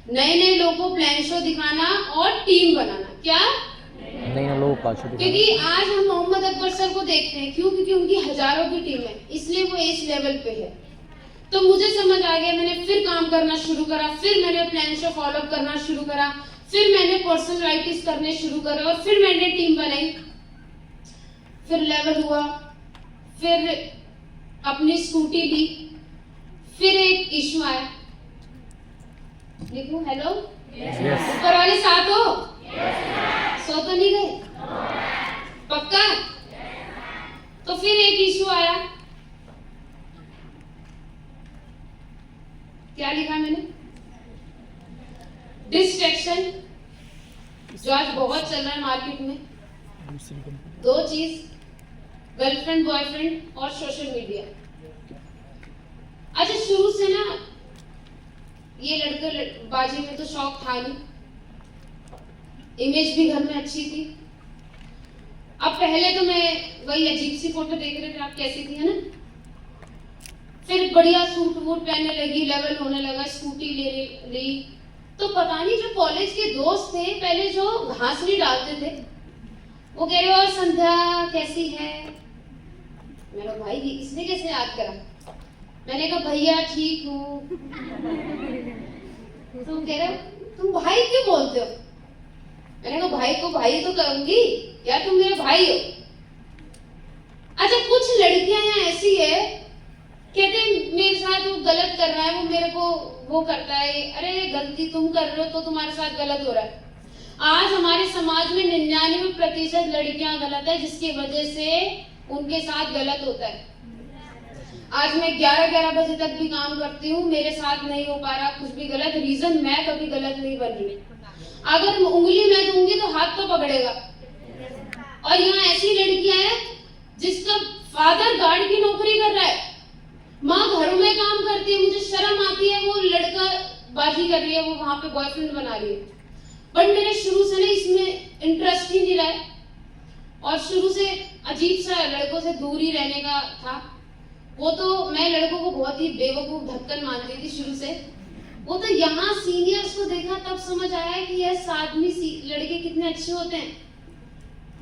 नए नए लोगों को प्लान शो दिखाना और टीम बनाना। क्या? नए लोगों का शुरू क्योंकि आज हम मोहम्मद अकबर सर को देखते हैं, क्यों? क्योंकि उनकी हजारों की टीम है, इसलिए वो इस लेवल पे है। तो मुझे समझ आ गया, मैंने फिर काम करना शुरू करा, फिर मैंने प्लान शो फॉलो करना शुरू करा, फिर मैंने पर्सनलाइटिस करने शुरू करे और फिर मैंने टीम बनाई, फिर लेवल हुआ, फिर अपनी स्कूटी ली, फिर एक इशू आया। लिखूं हेलो? ऊपर वाले साथ हो? सो तो नहीं गए? पक्का? तो फिर एक इशू आया। क्या लिखा मैंने? डिस्ट्रैक्शन, जो आज बहुत चल रहा है मार्केट में। दो चीज, गर्लफ्रेंड बॉयफ्रेंड और सोशल मीडिया। अच्छा, शुरू से ना ये लड़के बाजी में तो शौक था नहीं, इमेज भी घर में अच्छी थी। अब पहले तो मैं वही अजीब सी फोटो देख रहे थे आप कैसी थी, है ना? फिर बढ़िया सूट वूट पहनने लगी, लेवल होने लगा, स्कूटी ली। तो पता नहीं जो कॉलेज के दोस्त थे पहले जो घास नहीं डालते थे, वो कह रहे और संध्या कैसी है? मैंने कहा भाई इसने कैसे याद करा? मैंने कहा भैया ठीक हूँ। तो कह रहे तुम भाई क्यों बोलते हो? मैंने कहा भाई को भाई तो कहूंगी या तुम मेरे भाई हो। अच्छा, कुछ लड़कियां यहाँ ऐसी है, कहते मेरे साथ वो गलत कर रहा है, वो मेरे को वो करता है। अरे गलती तुम कर रहे हो तो तुम्हारे साथ गलत हो रहा है। आज हमारे समाज में 99% लड़कियां गलत है, जिसकी वजह से उनके साथ गलत होता है। आज मैं 11-11 बजे तक भी काम करती हूँ, मेरे साथ नहीं हो पा रहा कुछ भी गलत, रीजन मैं कभी गलत नहीं बन रही। अगर उंगली मैं दूंगी तो हाथ तो पकड़ेगा। और यहाँ ऐसी लड़कियां हैं जिसका फादर गार्ड की नौकरी कर रहा है, माँ घरों में काम करती है, मुझे शर्म आती है, वो लड़का बाजी कर रही है, वो वहां पे बॉयफ्रेंड बना रही है। बट मेरे शुरू से ना इसमें इंटरेस्ट ही नहीं रहा है और शुरू से अजीब सा लड़कों से दूर ही रहने का था। वो तो मैं लड़कों को बहुत ही बेवकूफ ढक्कन मानती थी शुरू से। वो तो यहाँ सीनियर्स को देखा तब समझ आया कि यह आदमी लड़के कितने अच्छे होते हैं,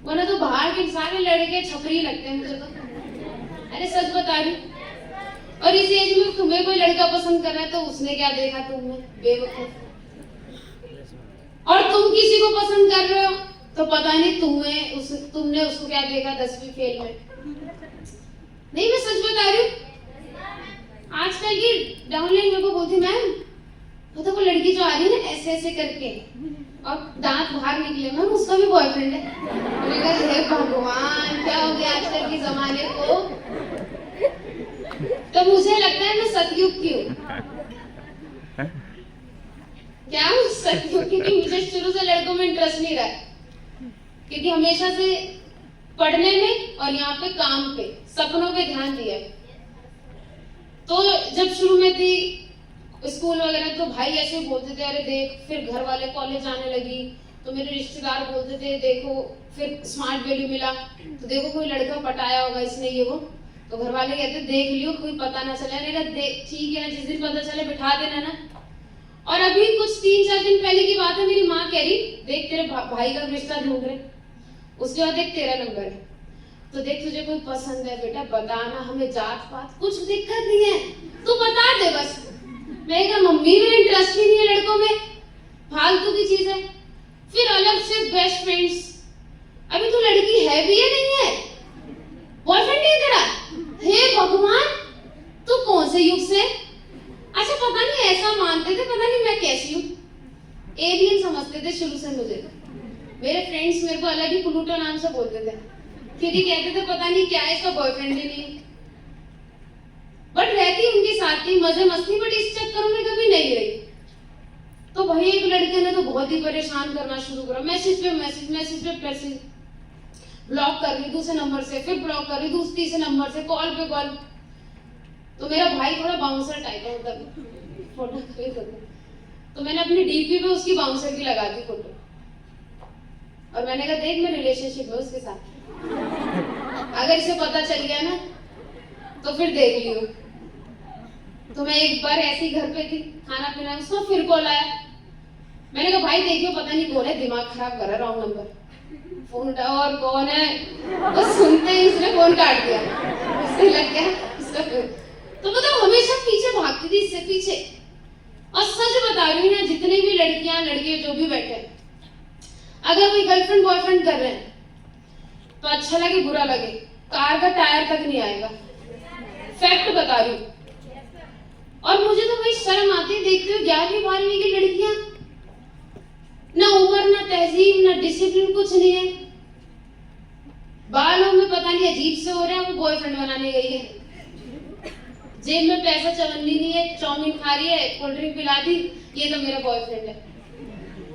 वरना तो बाहर के सारे लड़के छपरी लगते हैं मुझे तो। अरे सच बता रही। और इस एज में तुम्हें कोई लड़का पसंद कर रहा है तो उसने क्या देखा तुमने, बेवकूफ। और तुम किसी को पसंद कर रहे हो तो पता नहीं तुमने उसको क्या देखा 10वीं फेल में। नहीं, मैं सच बता रही हूँ। आजकल की डाउनलाइन मेरे को बोलती मैम वो लड़की जो आ रही है ना ऐसे ऐसे करके और दांत बाहर निकले, मैम उसका भी बॉयफ्रेंड है। मैंने कहा हे भगवान क्या हो गया आजकल के जमाने को। तो मुझे लगता है मैं सतयुग की हूँ। क्या हूँ सतयुग की? क्योंकि मुझे शुरू से लड़कों में इंटरेस्ट नहीं रहा, क्योंकि हमेशा से पढ़ने में और यहाँ पे काम पे सपनों पे ध्यान दिया। तो जब शुरू में थी स्कूल वगैरह तो भाई ऐसे बोलते थे अरे देख, फिर घर वाले कॉलेज आने लगी तो मेरे रिश्तेदार बोलते थे देखो, फिर स्मार्ट वैल्यू मिला तो देखो कोई लड़का पटाया होगा इसने ये वो, तो घर वाले कहते देख लियो कोई पता ना चले। मैंने ठीक है ना, जिस दिन पता चले बिठा देना ना। और अभी कुछ 3-4 दिन पहले की बात है, मेरी माँ कह रही देख तेरे भाई का रिश्ता ढूंढ रहे, उसके बाद देख तेरा नंबर है, तो देख तुझे कोई पसंद है बेटा बताना, हमें जात पात कुछ दिक्कत नहीं है, तू बता दे बस। मैं कहा मम्मी मेरा इंटरेस्ट ही नहीं है लड़कों में, फालतू की चीज है। फिर अलग से बेस्ट फ्रेंड्स, अभी तू लड़की है भी है नहीं है, बॉयफ्रेंड है तेरा, हे भगवान तू कौन से युग से। अच्छा पता नहीं ऐसा मानते थे, पता नहीं मैं कैसी हूँ, एलियन समझते थे शुरू से मुझे। मेरे फ्रेंड्स मेरे को अलग ही प्लूटो नाम से बोलते थे, क्योंकि कहते थे पता नहीं क्या है इसका बॉयफ्रेंड ही नहीं। बट रहती उनके साथ ही मजे मस्ती, बट इस चक्कर में कभी नहीं रही। तो भाई एक लड़के ने तो बहुत ही परेशान करना शुरू करा, मैसेज पे मैसेज, ब्लॉक कर रही दूसरे नंबर से, फिर ब्लॉक कर रही तीसरे नंबर से, कॉल पे कॉल। तो मेरा भाई थोड़ा बाउंसर टाइप है, मतलब फोटो खरीद होता, तो मैंने अपनी डीपी पे उसकी बाउंसर की लगा दी फोटो, और मैंने कहा देख मैं रिलेशनशिप में उसके साथ, अगर इसे पता चल गया ना तो फिर देख लियो। तो मैं एक बार ऐसी घर पे थी, खाना पीना, उसको फिर कॉल आया। मैंने कहा भाई देखियो पता नहीं कौन है, दिमाग खराब कर रहा है, रॉन्ग नंबर। फोन उठा और कौन है, बस सुनते ही इसने फोन काट दिया, इससे लग गया इसका। तो मतलब हमेशा पीछे भागती थी, इससे पीछे। और सच बता रही हूँ ना, जितनी भी लड़कियां लड़के जो भी बैठे, अगर कोई गर्लफ्रेंड बॉयफ्रेंड कर रहे हैं तो अच्छा लगे बुरा लगे, कार का टायर तक नहीं आएगा, फैक्ट बता रही हूँ। और मुझे तो भाई शर्म आती है देखते हो 11वीं 12वीं की लड़कियां, ना उम्र ना तहजीब ना डिसिप्लिन, कुछ नहीं है, बालों में पता नहीं अजीब से हो रहे हैं, वो बॉयफ्रेंड बनाने गई है, जेब में पैसा चवन्नी नहीं है, चाउमीन खा रही है, कोल्ड ड्रिंक पिला दी, ये तो मेरा बॉयफ्रेंड है।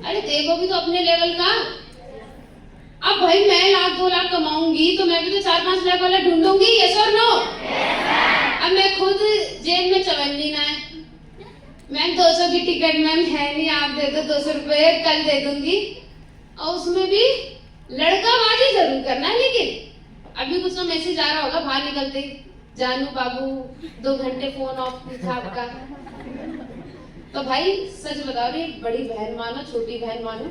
अरे देखो भी तो अपने लेवल का। अब भाई मैं 1 लाख 2 लाख कमाऊंगी तो मैं भी तो 4-5 लाख वाला ढूंढूंगी, यस और नो? अब मैं खुद जेब में चवन्नी ना है, मैम 200 की टिकट मैम है नहीं, आप दे दो 200 रुपए, कल दे दूंगी। और उसमें भी लड़काबाजी जरूर करना है। लेकिन अभी कुछ तो मैसेज आ रहा होगा बाहर निकलते ही, जानू बाबू 2 घंटे फोन ऑफ था आपका। तो भाई सच बता रही, बड़ी बहन मानो छोटी बहन मानो,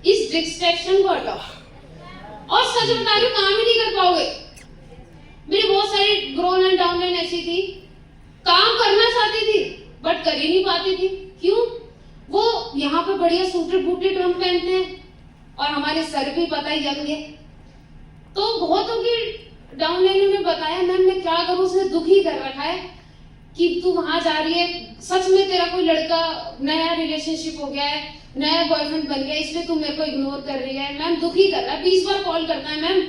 इस डिस्ट्रैक्शन को हटाओ। और सच बता रही, काम ही नहीं कर पाओगे। मेरी बहुत सारी ग्रोन एंड डाउनलाइन ऐसी थी, काम करना चाहती थी बट कर ही नहीं पाती थी। क्यों? वो यहाँ पे बढ़िया सूटेड बूटेड हम पहनते हैं और हमारे सर भी पता ही यंग है। तो बहुतों की डाउनलाइन ने बताया मैम मैं क्या करूं, उसने दुखी कर रखा है कि तू वहां जा रही है, सच में तेरा कोई लड़का नया रिलेशनशिप हो गया है, नया बॉयफ्रेंड बन गया, इसलिए तू मेरे को इग्नोर कर रही है। मैम दुखी कर रहा है, 20 बार कॉल करता है मैम,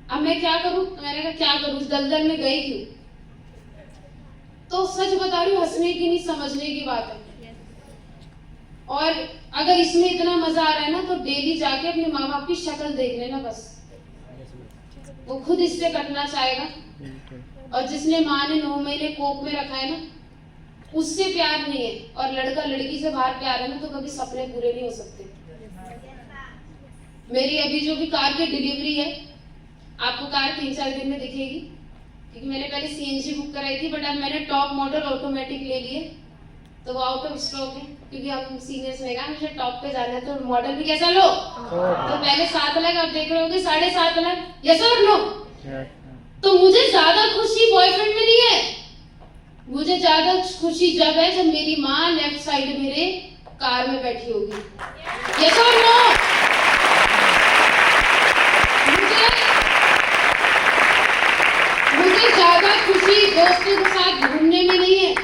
अब मैं क्या करूं? मैंने कहा क्या करूं, दलदल में गई क्यों? तो सच बता रही हूँ, हंसने की नहीं समझने की बात है। और अगर इसमें इतना मजा आ रहा है ना तो डेली जाके अपने माँ बाप की शक्ल देख लेना, बस वो खुद इससे कटना चाहेगा। और जिसने माँ ने 9 महीने कोख में रखा है ना, उससे प्यार नहीं है। और लड़का लड़की से बाहर प्यार है ना, तो कभी सपने पूरे नहीं हो सकते। मेरी अभी जो भी कार की डिलीवरी है, आपको कार 3-4 दिन में दिखेगी, क्योंकि मैंने पहले सीएनजी बुक कराई थी, बट अब मैंने टॉप मॉडल ऑटोमेटिक ले लिए, तो वो आउट ऑफ स्टॉक है। क्योंकि हम सीनियर्स ने कहा मुझे टॉप पे जाना है, तो मॉडल भी कैसा लो, तो पहले 7 लाख, अब देख रहे होगे 7.5 लाख, यस और नो? तो मुझे ज्यादा खुशी बॉयफ्रेंड में नहीं है, मुझे ज्यादा खुशी जब है जब मेरी माँ लेफ्ट साइड मेरे कार में बैठी होगी, यस और नो? मुझे ज्यादा खुशी दोस्तों के साथ घूमने में नहीं है,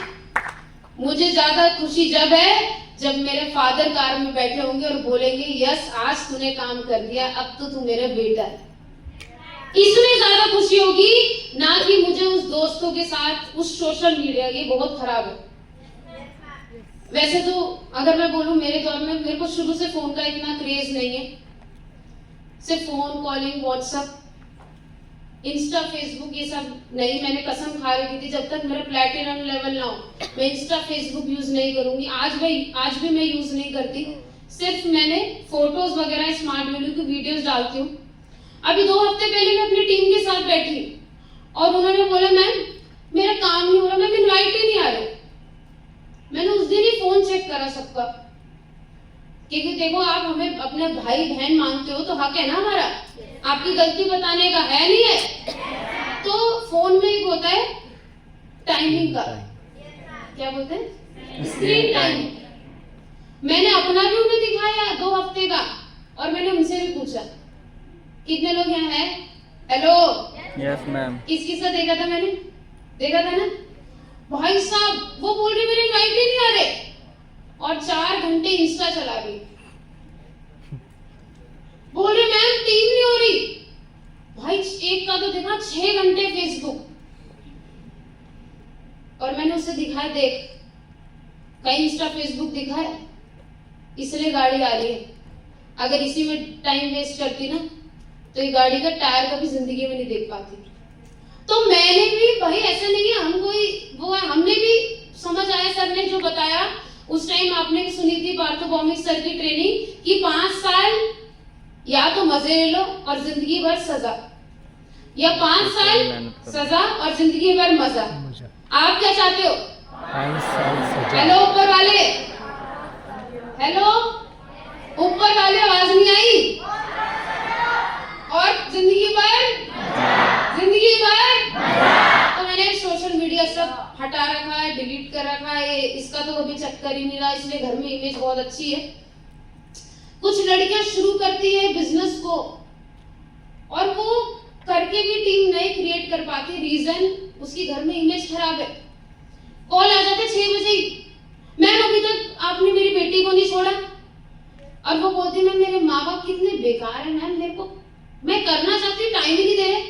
मुझे ज्यादा खुशी जब है जब मेरे फादर कार में बैठे होंगे और बोलेंगे यस आज तूने काम कर दिया, अब तो तू मेरा बेटा है। इसमें ज्यादा खुशी होगी, ना कि मुझे उस दोस्तों के साथ उस सोशल मीडिया, ये बहुत खराब है। वैसे तो अगर मैं बोलूं मेरे दौर में मेरे को शुरू से फोन का इतना क्रेज नहीं है, सिर्फ phone calling WhatsApp Insta Facebook ये सब नहीं। मैंने कसम खा रखी थी जब तक मेरा प्लैटिनम लेवल ना हो मैं इंस्टा फेसबुक यूज नहीं करूंगी। आज भी मैं यूज नहीं करती, सिर्फ मैंने फोटोज वगैरह स्मार्ट वीडियो की वीडियोस डालती हूँ। अभी 2 हफ्ते पहले मैं अपनी टीम के साथ बैठी और उन्होंने बोला मैम मेरा काम नहीं हो रहा, मैम इनवाइट ही नहीं आ रहे। मैंने उस दिन ही फोन चेक करा सबका, क्योंकि देखो आप हमें अपने भाई बहन मानते हो तो हक है ना हमारा, आपकी गलती बताने का है नहीं है। तो फोन में एक होता है टाइमिंग का, क्या बोलते हैं, स्क्रीन टाइम। मैंने अपना भी उन्हें दिखाया 2 हफ्ते का, और मैंने उनसे भी पूछा कितने लोग यहाँ हैं, हेलो यस मैम, किस किस का देखा था, मैंने देखा था ना भाई साहब। वो बोल रहे मेरे इनवाइट ही नहीं आ रहे और 4 घंटे इंस्टा चला रही, बोल रहे मैम टीम नहीं हो रही। भाई एक का तो देखा 6 घंटे फेसबुक, और मैंने उसे दिखाया देख कहीं इंस्टा फेसबुक दिखा है, इसलिए गाड़ी आ रही है। अगर इसी में टाइम वेस्ट करती ना तो ये गाड़ी का टायर कभी जिंदगी में नहीं देख पाती। तो मैंने भी भाई ऐसा नहीं है हम कोई वो है, हमने भी समझ आया सर ने जो बताया उस टाइम, आपने भी सुनी थी पार्थोभौमिक सर की ट्रेनिंग कि 5 साल या तो मजे ले लो और जिंदगी भर सजा, या 5 साल सजा और जिंदगी भर मजा। आप क्या चाहते हो? हेलो ऊपर वाले, हेलो ऊपर वाले, आवाज नहीं आई? और जिंदगी भर तो मैंने सोशल मीडिया सब हटा रखा है, डिलीट कर रखा है, इसका तो कभी चक्कर ही नहीं रहा, इसलिए घर में इमेज बहुत अच्छी है। कुछ लड़कियां शुरू करती है बिजनेस को और वो करके भी टीम नहीं क्रिएट कर पाती, रीजन उसकी घर में इमेज खराब है। कॉल आ जाते 6 बजे ही, मैम अभी तक आपने मेरी बेटी को नहीं छोड़ा, और वो बोलती मैम मेरे माँ बाप कितने बेकार है मैम, मेरे को मैं करना चाहती हूँ टाइम ही नहीं दे रहे।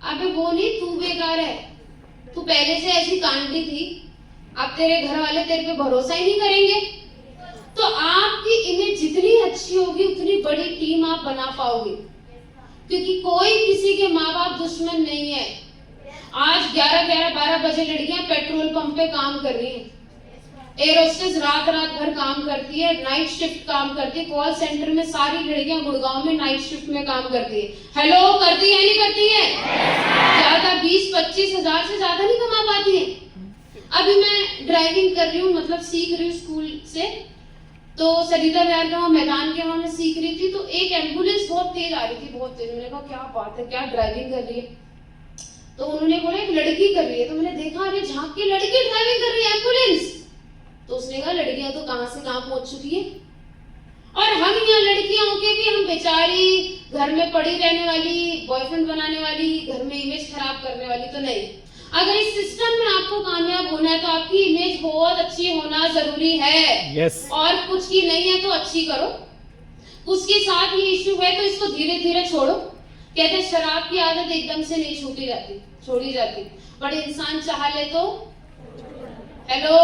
अबे वो नहीं, तू बेकार है, तू पहले से ऐसी कांटी थी, अब तेरे घर वाले तेरे पे भरोसा ही नहीं करेंगे। तो आपकी इमेज जितनी अच्छी होगी उतनी बड़ी टीम आप बना पाओगे, क्योंकि कोई किसी के माँ बाप दुश्मन नहीं है। आज 11-12 बजे लड़कियां पेट्रोल पंप पे काम कर रही हैं, एयर होस्टेस रात भर काम करती है, नाइट शिफ्ट काम करती है, कॉल सेंटर में सारी लड़कियां गुड़गांव में नाइट शिफ्ट में काम करती है। हेलो, करती है नहीं करती है? ज्यादा 20-25 हजार से ज्यादा नहीं कमा पाती है। अभी मैं ड्राइविंग कर रही हूँ, मतलब सीख रही हूँ स्कूल से, तो सरिता विहार का मैदान के वहां मैं सीख रही थी, तो एक एम्बुलेंस बहुत तेज आ रही थी, बहुत तेज। मैंने कहा क्या बात है, क्या ड्राइविंग कर रही है? तो उन्होंने बोला एक लड़की कर रही है, तो मैंने देखा अरे झांक के लड़की ड्राइविंग कर रही है एम्बुलेंस। तो उसने कहा लड़कियां तो कहां से कहां पहुंच चुकी है, और हम यहाँ लड़कियां होके भी हम बेचारी घर में पड़ी रहने वाली, बॉयफ्रेंड बनाने वाली, घर में इमेज खराब करने वाली तो नहीं। अगर इस सिस्टम में आपको कामयाब होना है तो आपकी इमेज बहुत अच्छी होना जरूरी है। yes. और कुछ की नहीं है तो अच्छी करो, उसके साथ ये इश्यू है तो इसको धीरे धीरे छोड़ो। कहते हैं शराब की आदत एकदम से नहीं छोड़ी जाती, बट इंसान चाह ले तो। हेलो,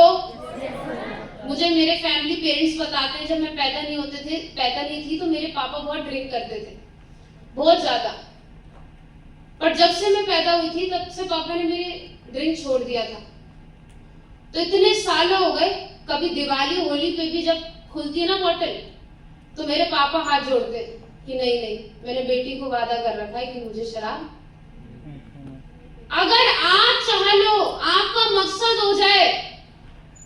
मुझे मेरे फैमिली पेरेंट्स बताते हैं जब मैं पैदा नहीं थी तो मेरे पापा बहुत ड्रिंक करते थे, बहुत ज्यादा। पर जब से मैं पैदा हुई थी तब से पापा ने मेरे ड्रिंक छोड़ दिया था। तो इतने साल हो गए, कभी दिवाली होली पे भी जब खुलती है ना बोतल, तो मेरे पापा हाथ जोड़ते कि नहीं, मैंने बेटी को वादा कर रखा है कि मुझे शराब। अगर आप चाह लो, आपका मकसद हो जाए,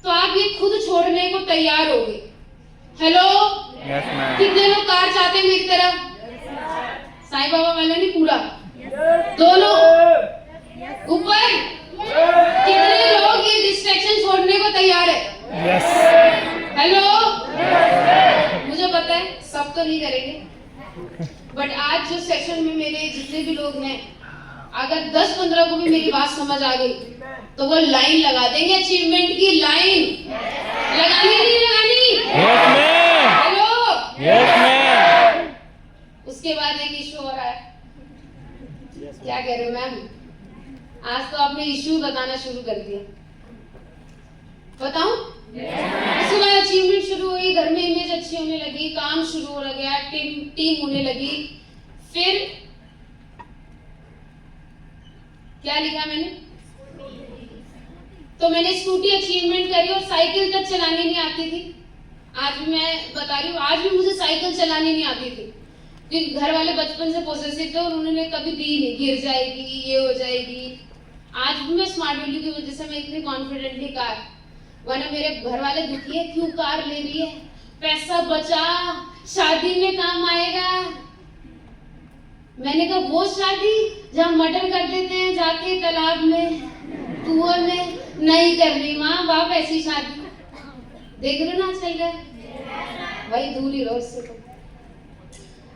तो आप ये खुद छोड़ने को तैयार होगे। हेलो, कितने लोग कार चाहते हैं मेरी तरह? साईं बाबा वाला नहीं, पूरा दोनों ऊपर। कितने लोग ये डिस्ट्रैक्शन छोड़ने को तैयार है? हेलो, मुझे पता है सब तो नहीं करेंगे, बट आज जो सेशन में मेरे जितने भी लोग हैं, अगर 10-15 को भी मेरी बात समझ आ गई तो वो लाइन लगा देंगे, अचीवमेंट की लाइन लगानी नहीं लगानी? हेलो, उसके बाद एक इशू हो रहा है। क्या कह रहे हो मैम? आज तो आपने इशू बताना शुरू कर दिया, बताऊं? उसके बाद अचीवमेंट शुरू हुई, घर में इमेज अच्छी होने लगी, काम शुरू हो गया, टीम होने लगी। फिर क्या लिखा मैंने? तो मैंने स्कूटी अचीवमेंट करी और साइकिल तक चलानी नहीं आती थी। आज भी मैं बता रही हूँ, आज भी मुझे साइकिल चलानी नहीं आती थी, क्योंकि घर वाले बचपन से पॉसेसिव थे और उन्होंने कभी दी नहीं, गिर जाएगी, ये हो जाएगी। आज भी मैं स्मार्ट वैल्यू की वजह से मैं इतनी कॉन्फिडेंटली कार, वरना मेरे घर वाले दुखी है, क्यों कार ले रही है, पैसा बचा, शादी में काम आएगा। मैंने कहा वो शादी जहाँ मर्डर कर देते हैं जाके तालाब में, कुआं में, नहीं करनी माँ बाप ऐसी शादी। देख रहे हो ना आजकल का, भाई दूर ही रहो इससे।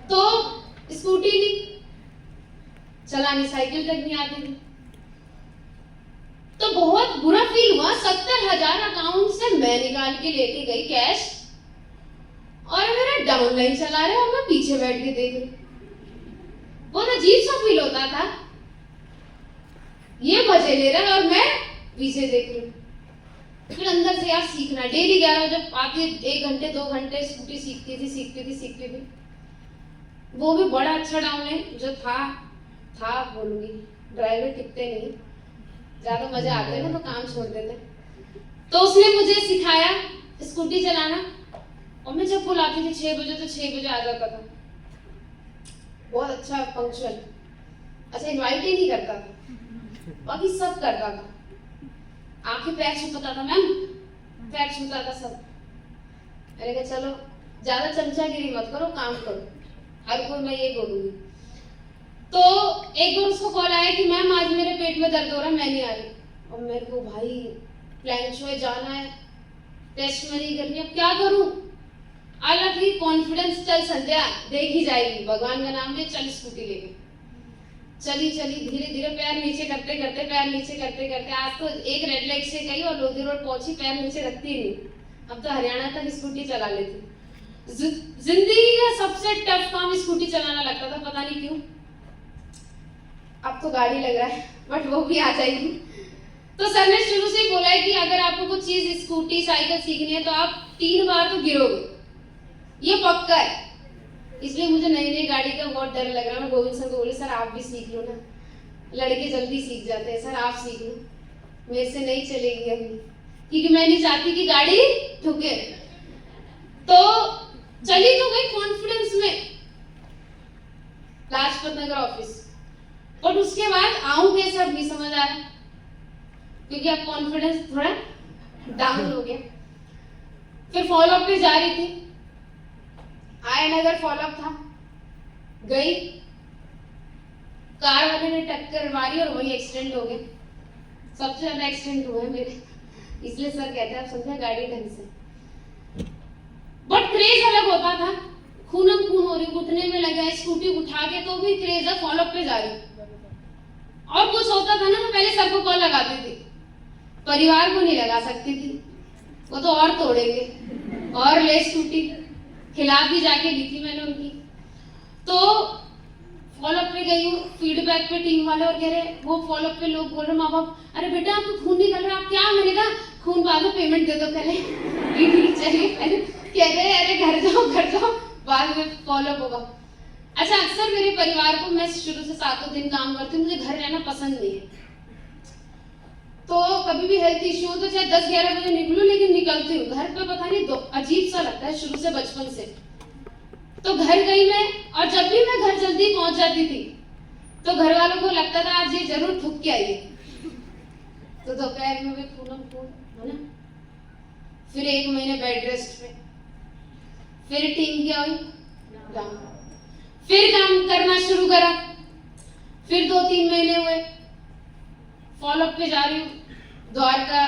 तो स्कूटी ली, चलानी साइकिल तक नहीं आती थी, तो बहुत बुरा फील हुआ। 70,000 अकाउंट से मैं निकाल के लेके गई कैश, और मेरा डाउनलाइन चला रहे और मैं पीछे बैठ के देख रही। बहुत अजीब सा फील होता था, ये मजे ले रहा है और मैं पीछे देख रही हूँ। फिर अंदर से यार सीखना, डेली 11 बजे आके 1 घंटे 2 घंटे स्कूटी सीखती थी। वो भी बड़ा अच्छा डाउनलाइन जो था बोलूंगी, ड्राइवर टिकते नहीं, ज्यादा मजे आते ना तो काम छोड़ देते। तो उसने मुझे सिखाया स्कूटी चलाना, और मैं जब बुलाती थी 6 बजे तो 6 बजे आ जाता था, बहुत अच्छा पंक्चुअल। अच्छा, इनवाइट ही नहीं करता था, बाकी सब करता था। आंखें पैर छुपाता था मैम, पैर छूता था सब। मैंने कहा चलो ज्यादा चमचागिरी मत करो, काम करो, हर कोई मैं ये बोलूंगी। तो एक बार उसको कॉल आया कि मैम आज मेरे पेट में दर्द हो रहा है, मैं नहीं आ रही। और मेरे को भाई प्लान शो है, जाना है, टेस्ट में नहीं करनी, अब क्या करूं। अलग ही कॉन्फिडेंस, चल संध्या देख ही जाएगी, भगवान का नाम ले, चल स्कूटी लेके चली धीरे धीरे पैर नीचे करते करते आज तो एक रेड लाइट से गई और लोधी रोड पहुंची, पैर नीचे रखती ही नहीं। अब तो हरियाणा तक स्कूटी चला लेती। जिंदगी का सबसे टफ काम स्कूटी चलाना लगता था, पता नहीं क्यों। अब तो गाड़ी लग रहा है, बट वो भी आ जाएगी। तो सर ने शुरू से ही बोला है कि अगर आपको कुछ चीज स्कूटी साइकिल सीखनी है तो आप 3 बार तो गिरोगे, ये पक्का है। इसलिए मुझे नई गाड़ी का बहुत डर लग रहा है। मैं गोविंद सर को बोली सर आप भी सीख लो ना, लड़के जल्दी सीख जाते हैं, सर आप सीख लो, मेरे से नहीं चलेगी अभी, क्योंकि मैं नहीं चाहती कि गाड़ी ठुके। तो चली तो गई कॉन्फिडेंस में लाजपत नगर ऑफिस, बट उसके बाद आऊं कैसे अब नहीं समझ आ रहा, क्योंकि अब कॉन्फिडेंस थोड़ा डाउन हो गया। फिर फॉलोअप पे जा रही थी, आयनगर फॉलोअप था, गई, कार वाले ने टक्कर मारी और वही एक्सीडेंट हो गया। सबसे ज्यादा एक्सीडेंट हुए मेरे, इसलिए सर कहते हैं आप समझा गाड़ी ढंग से। बट क्रेज अलग होता था, खूनम खून हो रही, घुटने में लगा, स्कूटी उठा के तो भी क्रेज है, फॉलोअप पे जा रही। और कुछ होता था ना, मैं पहले सर को कॉल लगाती थी, परिवार को नहीं लगा सकती थी, वो तो और तोड़ेंगे, और ले स्कूटी खिलाफ भी जाके ली थी मैंने उनकी। तो फॉलोअप पे गई हूँ, फीडबैक पे टीम वाले और कह रहे, वो फॉलोअप पे लोग बोल रहे माँ बाप, अरे बेटा आपको खून निकल रहा है, आप क्या, मैंने कहा खून बाद में पेमेंट दे दो पहले। चलिए पहले कह रहे अरे घर जाओ बाद में फॉलोअप होगा। अच्छा, अक्सर मेरे परिवार को, मैं शुरू से 7 दिन काम करती हूँ, मुझे घर रहना पसंद नहीं है। तो कभी भी हेल्थ इश्यू हो तो चाहे 10-11 बजे निकलूं, लेकिन निकलती हूँ। घर पे पता नहीं अजीब सा लगता है शुरू से, बचपन से। तो घर गई मैं, और जब भी मैं घर जल्दी पहुंच जाती थी तो घर वालों को लगता था आज ये जरूर ठुक के आई है। तो दोपहर में भी खून है ना। फिर 1 महीने बेड रेस्ट पे, फिर टीम क्या हुई, फिर काम करना शुरू करा, फिर 2-3 महीने हुए, फॉलोअप पे जा रही हूँ, द्वारका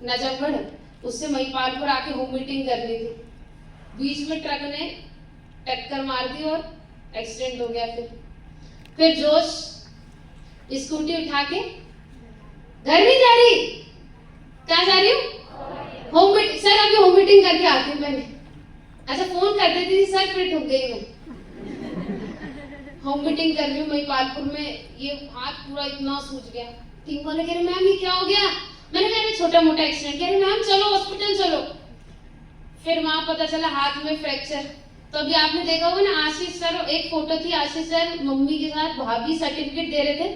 नजफगढ़, उससे महिपालपुर आके होम मीटिंग करनी थी, बीच में ट्रक ने टक्कर मार दी और एक्सीडेंट हो गया। फिर जोश, स्कूटी उठा के घर नहीं जा रही, कहाँ जा रही हूँ, होम मीटिंग। सर अभी होम मीटिंग करके आती हूँ मैंने। अच्छा, फोन कर देती थी सर, फिर ठुक गई मैं। होम मीटिंग कर रही हूँ महिपालपुर में, ये हाथ पूरा इतना सूज गया। टीम वाले कह रहे मैम ये क्या हो गया, मैंने कहा छोटा मोटा एक्सीडेंट। कह रहे मैम चलो हॉस्पिटल चलो। फिर वहां पता चला हाथ में फ्रैक्चर। तो अभी आपने देखा होगा ना, आशीष सर, एक फोटो थी, आशीष सर मम्मी के साथ भाभी सर्टिफिकेट दे रहे थे,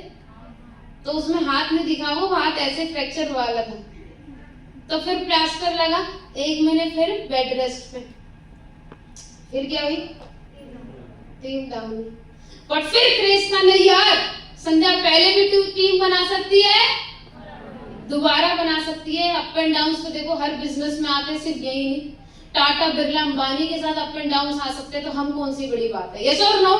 तो उसमें हाथ में दिखा, वो हाथ ऐसे फ्रैक्चर वाला था। तो फिर प्लास्टर लगा, 1 महीने फिर बेड रेस्ट पे। फिर क्या हुई, टीम डाउन। बट फिर क्रेज था, नहीं यार संध्या पहले भी टीम बना सकती है, दोबारा बना सकती है। अप एंड डाउन तो देखो हर बिजनेस में आते, सिर्फ यही नहीं, टाटा बिरला अंबानी के साथ अप एंड डाउन आ सकते हैं, तो हम कौन सी बड़ी बात है, यस और नो।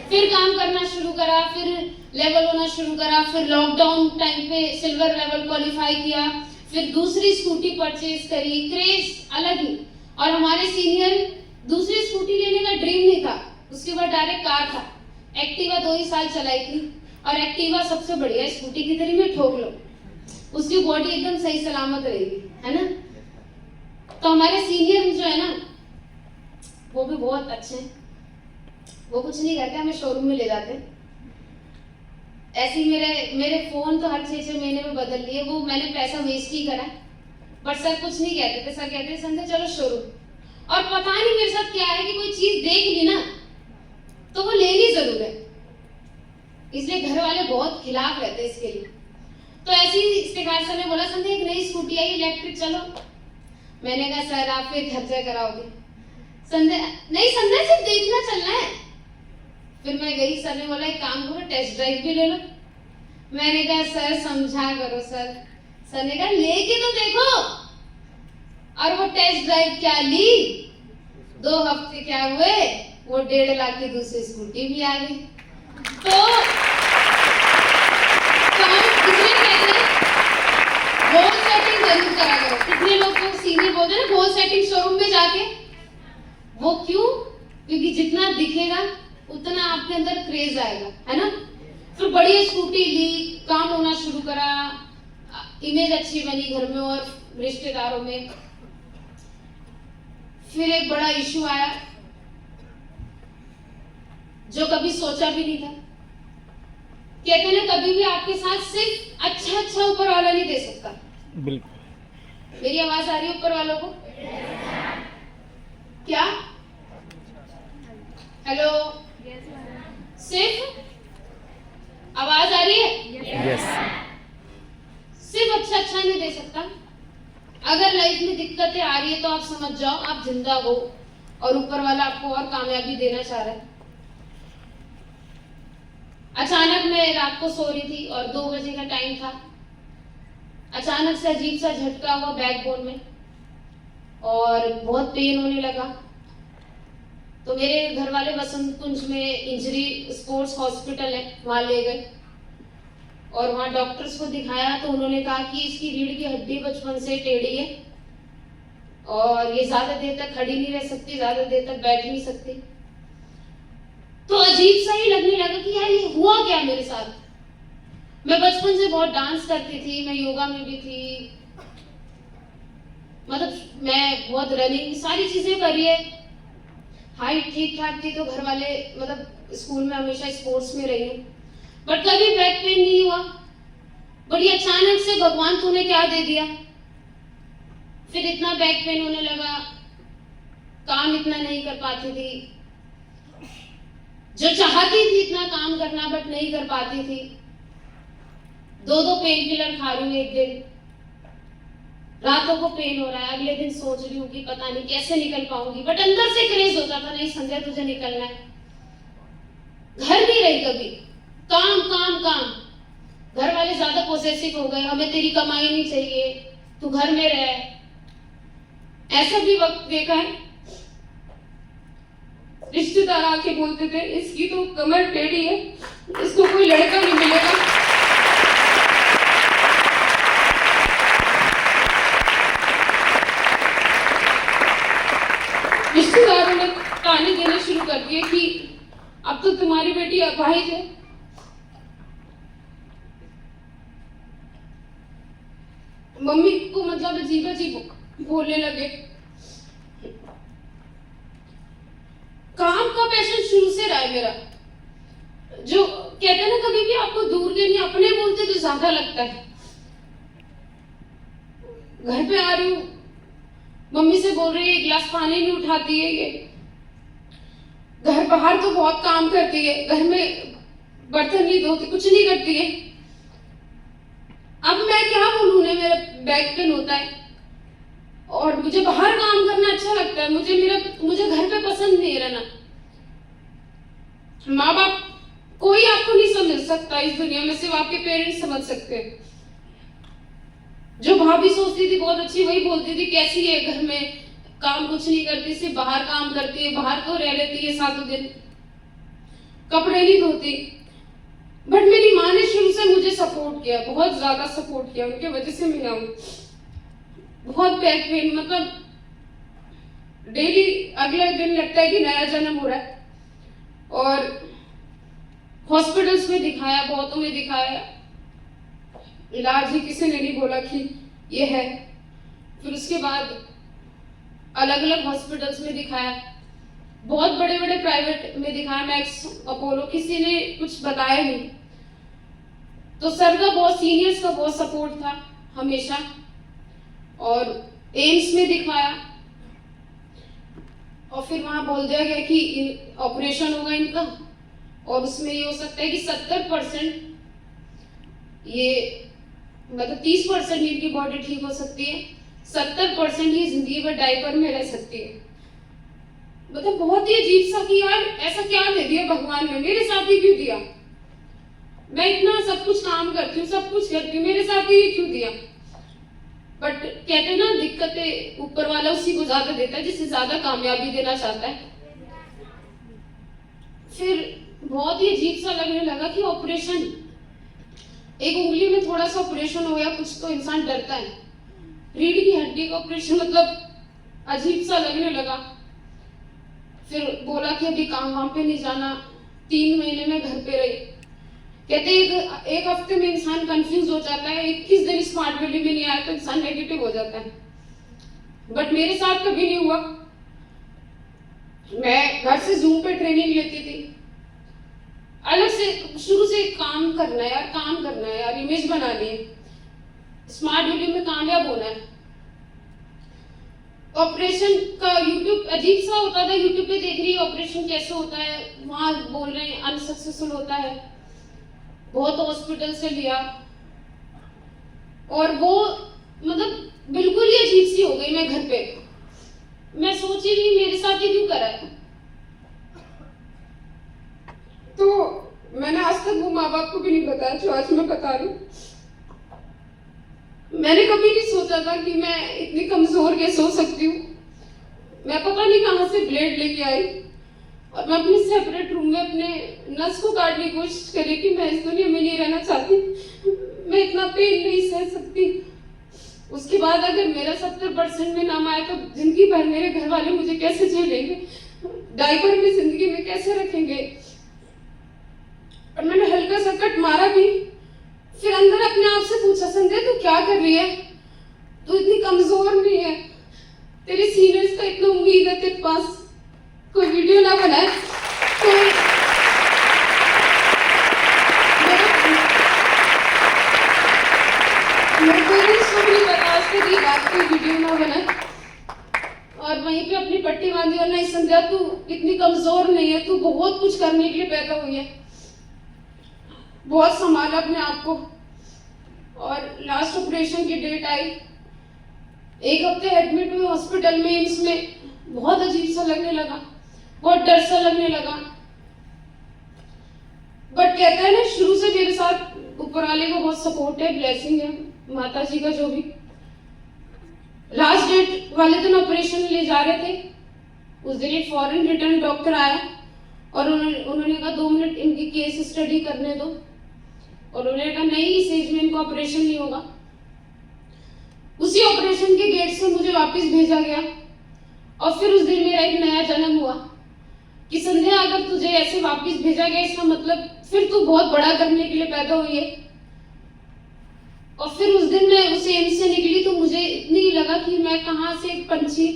फिर काम करना शुरू करा, फिर लेवल होना शुरू करा, फिर लॉकडाउन टाइम पे सिल्वर लेवल क्वालिफाई किया, फिर दूसरी स्कूटी परचेज करी, क्रेज अलग ही। और हमारे सीनियर, दूसरी स्कूटी लेने का ड्रीम नहीं था, उसके बाद डायरेक्ट कार था। एक्टिवा 2 ही साल चलाई थी, और एक्टिवा सबसे बढ़िया स्कूटी की तरह में ठोक लो, उसकी बॉडी एकदम सही सलामत रहेगी, है ना। तो हमारे सीनियर जो है ना, वो भी बहुत अच्छे हैं, वो कुछ नहीं करते, हमें शोरूम में ले जाते। ऐसे मेरे फोन तो हर 6-6 महीने में बदल लिए, वो मैंने पैसा वेस्ट ही करा। बट सर कुछ नहीं कहते थे, सर कहते संध्या चलो शोरूम। और पता नहीं मेरे साथ क्या है कि कोई चीज देख ली ना तो वो लेनी जरूर है, इसलिए घर वाले बहुत खिलाफ रहते हैं इसके लिए। तो ऐसे ही इस्तेखार सर ने बोला संध्या एक नई स्कूटी आई इलेक्ट्रिक, चलो। मैंने कहा सर आप फिर खर्चा कराओगे। संध्या नहीं, संध्या सिर्फ देखना चलना है। फिर मैं गई, सर ने बोला एक काम करो टेस्ट ड्राइव भी ले लो। मैंने कहा सर समझा करो सर, सर ने कहा लेके तो देखो। और वो टेस्ट ड्राइव क्या ली, 2 हफ्ते क्या हुए, वो 1.5 लाख की दूसरी स्कूटी भी आ गई। तो इसलिए कहते हैं गोल सेटिंग जरूर करा करो। कितने लोग को सीनियर बोलते हैं ना गोल सेटिंग शोरूम में जाके, वो क्यों? क्योंकि जितना दिखेगा उतना आपके अंदर क्रेज आएगा, है ना। फिर बढ़िया स्कूटी ली, काम होना शुरू करा, इमेज अच्छी बनी घर में और रिश्तेदारों में। फिर एक बड़ा इशू आया जो कभी सोचा भी नहीं था। कहते हैं ना कभी भी आपके साथ सिर्फ अच्छा ऊपर वाला नहीं दे सकता। बिल्कुल। मेरी आवाज आ रही है ऊपर वालों को? क्या? हेलो, सिर्फ आवाज आ रही है? यस। सिर्फ अच्छा नहीं दे सकता। अगर लाइफ में दिक्कतें आ रही है तो आप समझ जाओ आप जिंदा हो और ऊपर वाला आपको और कामयाबी देना चाह रहा है। अचानक मैं रात को सो रही थी और 2 बजे का टाइम था। अचानक से अजीब सा झटका हुआ बैकबोन में और बहुत पेन होने लगा। तो मेरे घर वाले वसंत कुंज में इंजरी स्पोर्ट्स हॉस्पिटल है, वहां ले गए और वहां डॉक्टर्स को दिखाया। तो उन्होंने कहा कि इसकी रीढ़ की हड्डी बचपन से टेढ़ी है और ये ज्यादा देर तक खड़ी नहीं रह सकती, ज्यादा देर तक बैठ नहीं सकती। तो अजीब सा ही लगने लगा कि यार ये हुआ क्या मेरे साथ। मैं बचपन से बहुत डांस करती थी, मैं योगा में भी थी, मतलब मैं बहुत रनिंग सारी चीजें करी है, हाइट ठीक ठाक थी। तो घर वाले मतलब स्कूल में हमेशा स्पोर्ट्स में रही हूँ, बट कभी बैक पेन नहीं हुआ। बड़ी अचानक से भगवान तूने क्या दे दिया। फिर इतना बैक पेन होने लगा, काम इतना नहीं कर पाती थी, जो चाहती थी इतना काम करना बट नहीं कर पाती थी। 2 पेन किलर खा रही हूँ, एक दिन रातों को पेन हो रहा है, अगले दिन सोच रही हूँ कि पता नहीं कैसे निकल पाऊंगी, बट अंदर से क्रेज होता था नहीं संध्या तुझे निकलना है। घर नहीं रही कभी, काम काम काम। घर वाले ज्यादा पोसेसिव हो गए, हमें तेरी कमाई नहीं चाहिए, तू घर में रह। ऐसा भी वक्त देखा है रिश्तेदार आके बोलते थे इसकी तो कमर टेढ़ी है, इसको कोई लड़का नहीं मिलेगा। रिश्तेदारों ने ताने देने शुरू कर दिए कि अब तो तुम्हारी बेटी अपाहिज है। मम्मी को मतलब अजीब अजीब बोलने लगे। काम का पैशन शुरू से रहा है मेरा। जो कहते हैं ना कभी भी आपको दूर के नहीं अपने बोलते तो ज्यादा लगता है। घर पे आ रही हूँ, मम्मी से बोल रही है एक गिलास पानी नहीं उठाती है ये। घर बाहर तो बहुत काम करती है, घर में बर्तन नहीं धोती, कुछ नहीं करती है। अब मैं क्या बोलूं उन्हें, मेरा बैक पेन होता है और मुझे बाहर काम करना अच्छा लगता है। मुझे घर पे पसंद नहीं रहना। माँ बाप कोई आपको नहीं समझ सकता इस दुनिया में, सिर्फ आपके पेरेंट्स समझ सकते हैं। जो भाभी सोचती थी बहुत अच्छी, वही बोलती थी कैसी है, घर में काम कुछ नहीं करती, सिर्फ बाहर काम करती है, बाहर तो रह लेती है 7 दिन, कपड़े नहीं धोती। बट मेरी माँ ने शुरू से मुझे सपोर्ट किया, बहुत ज्यादा सपोर्ट किया, उनके वजह से मैं यहाँ हूँ। बहुत बैक पेन, मतलब डेली अगले दिन लगता है कि नया जन्म हो रहा है। और हॉस्पिटल्स में दिखाया, बहुतों में दिखाया, इलाज ही किसी ने नहीं बोला कि ये है। फिर उसके बाद अलग अलग हॉस्पिटल्स में दिखाया, बहुत बड़े बड़े प्राइवेट में दिखाया, मैक्स, अपोलो, किसी ने कुछ बताया नहीं। तो सर का बहुत, सीनियर्स का बहुत सपोर्ट था हमेशा। और एम्स में दिखाया और फिर वहां बोल दिया गया कि ऑपरेशन होगा इनका और उसमें ये हो सकता है कि 70% ये मतलब 30% इनकी बॉडी ठीक हो सकती है, 70% ये जिंदगी भर डायपर में रह सकती है। मतलब बहुत ही अजीब सा कि यार ऐसा क्या दे दिया भगवान ने, मेरे साथ ही क्यों दिया। मैं इतना सब कुछ काम करती हूँ, सब कुछ करती हूँ, मेरे साथ ही क्यों दिया। कहते हैं ना, दिक्कतें ऊपर वाला उसी को ज्यादा देता है जिससे ज्यादा कामयाबी देना चाहता है। फिर बहुत ही अजीब सा लगने लगा कि ऑपरेशन, एक उंगली में थोड़ा सा ऑपरेशन हो गया, कुछ तो इंसान डरता है। रीढ़ की हड्डी का ऑपरेशन मतलब अजीब सा लगने लगा। फिर बोला कि अभी काम वाम पे नहीं जाना। 3 महीने में घर पे रही। कहते एक हफ्ते में इंसान कंफ्यूज हो जाता है, 21 दिन स्मार्ट वैली में नहीं आया तो इंसान नेगेटिव हो जाता है। बट मेरे साथ कभी नहीं हुआ। मैं घर से जूम पे ट्रेनिंग लेती थी, अलग से शुरू से काम करना है यार, काम करना है यार, इमेज बनानी है, स्मार्ट वैली में कामयाब होना है। ऑपरेशन का यूट्यूब अजीब सा होता था, यूट्यूब पे देख रही है ऑपरेशन कैसे होता है, वहां बोल रहे हैं अनसक्सेसफुल होता है। बहुत हॉस्पिटल से लिया और वो मतलब बिल्कुल ही अजीब सी हो गई। मैं घर पे मैं सोची भी मेरे साथ ही क्यों करा है। तो मैंने आज तक वो माँ बाप को भी नहीं बताया जो आज मैं बता रही हूँ। मैंने कभी नहीं सोचा था कि मैं इतनी कमजोर कैसे हो सकती हूँ। मैं पता नहीं कहाँ से ब्लेड लेके आई और मैं अपने सेपरेट रूम में अपने नस को काटने की कोशिश करी कि मैं इस दुनिया में नहीं रहना चाहती, मैं इतना पेन नहीं सह सकती। उसके बाद अगर मेरा 70% में नाम आया तो जिंदगी भर मेरे घर वाले मुझे कैसे झेलेंगे, डायपर में जिंदगी में कैसे रखेंगे। और मैंने हल्का सा कट मारा भी, फिर अंदर अपने आप से पूछा, संजय तू क्या कर रही है, तू इतनी कमजोर नहीं है, तेरे सीनियर्स का इतना उम्मीद है तेरे पास, कोई वीडियो ना बनाए, कोई मेरे पेरेंट्स को भी पता उसके की बात, कोई वीडियो ना बनाए। और वहीं पे अपनी पट्टी बांधी और नहीं संध्या तू इतनी कमजोर नहीं है, तू बहुत कुछ करने के लिए पैदा हुई है। बहुत संभाला अपने आप को। और लास्ट ऑपरेशन की डेट आई, 1 हफ्ते एडमिट हुए हॉस्पिटल में, एम्स में। बहुत अजीब सा लगने लगा, बहुत डर सा लगने लगा। बट कहते हैं ना, शुरू से मेरे साथ ऊपर वाले का बहुत सपोर्ट है, ब्लेसिंग है, माता जी का जो भी। लास्ट डेट वाले दिन ऑपरेशन ले जा रहे थे, उस दिन एक फॉरेन रिटर्न डॉक्टर आया और उन्होंने कहा 2 मिनट इनकी केस स्टडी करने दो। और उन्होंने कहा नहीं, इस एज में इनको ऑपरेशन नहीं होगा। उसी ऑपरेशन के गेट से मुझे वापस भेजा गया और फिर उस दिन मेरा एक नया जन्म हुआ कि संध्या अगर तुझे ऐसे वापस भेजा गया इसका मतलब फिर तू बहुत बड़ा करने के लिए पैदा हुई है। और फिर उस दिन मैं उस एम्स से निकली तो मुझे इतनी लगा कि मैं कहां से एक पंछी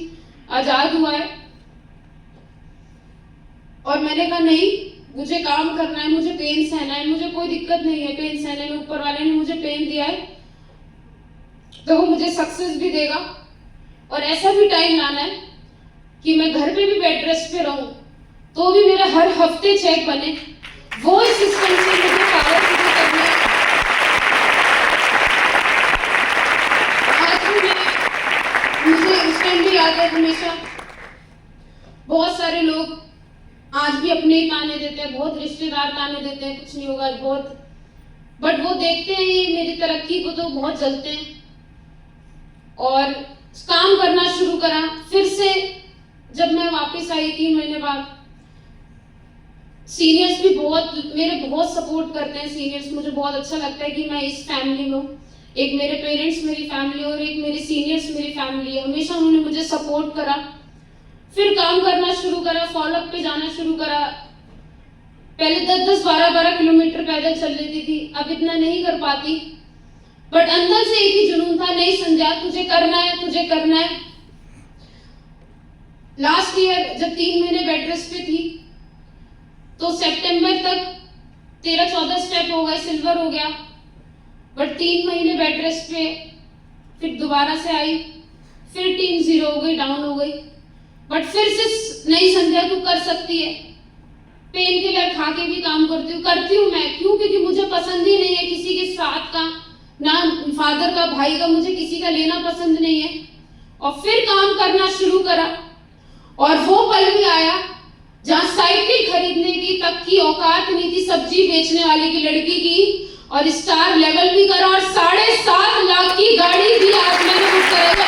आजाद हुआ है। और मैंने कहा नहीं, मुझे काम करना है, मुझे पेन सहना है, मुझे कोई दिक्कत नहीं है पेन सहने में, ऊपर वाले ने मुझे पेन दिया है तो वो मुझे सक्सेस भी देगा। और ऐसा भी टाइम लाना है कि मैं घर पे भी बेड रेस्ट पे रहूं तो भी मेरा हर हफ्ते चेक बने, वो सिस्टम से मुझे पावर शुरू करना है। आज भी मुझे उस टाइम भी याद है हमेशा, बहुत सारे लोग आज भी अपने ही ताने देते हैं, बहुत रिश्तेदार ताने देते हैं, कुछ नहीं होगा बहुत, बट वो देखते हैं ये मेरी तरक्की को तो बहुत जलते हैं। और काम करना शुरू करा फिर से। जब मैं वापस आई 3 महीने बाद, सीनियर्स भी मेरे बहुत सपोर्ट करते हैं। सीनियर्स, मुझे बहुत अच्छा लगता है कि मैं इस फैमिली में हूँ। एक मेरे पेरेंट्स मेरी फैमिली और एक मेरे सीनियर्स मेरी फैमिली है। हमेशा उन्होंने मुझे सपोर्ट करा। फिर काम करना शुरू करा, फॉलोअप पे जाना शुरू करा। पहले 10-10, 12-12 किलोमीटर पैदल चल लेती थी, अब इतना नहीं कर पाती। बट अंदर से एक ही जुनून था, नहीं संध्या तुझे करना है, तुझे करना है। लास्ट ईयर जब 3 महीने बेड रेस्ट पे थी तो सितंबर तक 13-14 स्टेप हो गए, सिल्वर हो गया। बट 3 महीने बेड रेस्ट पे, फिर दोबारा से आई, फिर टीम 0 हो गई, डाउन हो गई। बट फिर से नहीं संध्या तू कर सकती है। पेन किलर खा के भी काम करती हूँ मैं। क्यों? क्योंकि मुझे पसंद ही नहीं है किसी के साथ का, ना फादर का, भाई का, मुझे किसी का लेना पसंद नहीं है। और फिर काम करना शुरू करा और वो पल भी आया जहाँ साइकिल खरीदने की तक की औकात नहीं थी सब्जी बेचने वाले की लड़की की, और स्टार लेवल भी करा और 7.5 लाख की गाड़ी भी आज मैंने बुक करेगा।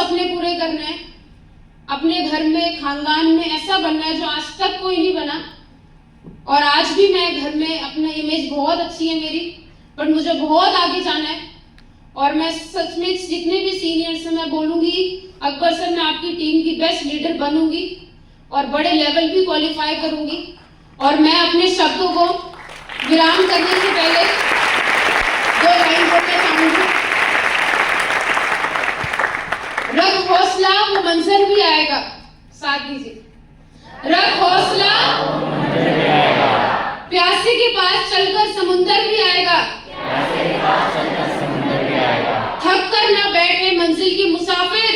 सपने पूरे करने हैं, अपने घर में, खानदान में ऐसा बनना है जो आज तक कोई नहीं बना। और आज भी मैं घर में, अपना इमेज बहुत अच्छी है मेरी, बट मुझे बहुत आगे जाना है। और मैं सच में जितने भी सीनियर से मैं बोलूंगी, अकबर सर मैं आपकी टीम की बेस्ट लीडर बनूंगी और बड़े लेवल भी क्वालिफाई करूंगी। और मैं अपने शब्दों को विराम करने से पहले 2 लाइन बोलना चाहूंगी। रख हौसला, वो मंजर भी आएगा। साथ दीजिए, रख हौसला, प्यासे के पास चलकर समुंदर भी आएगा। थक कर ना बैठे मंजिल के मुसाफिर,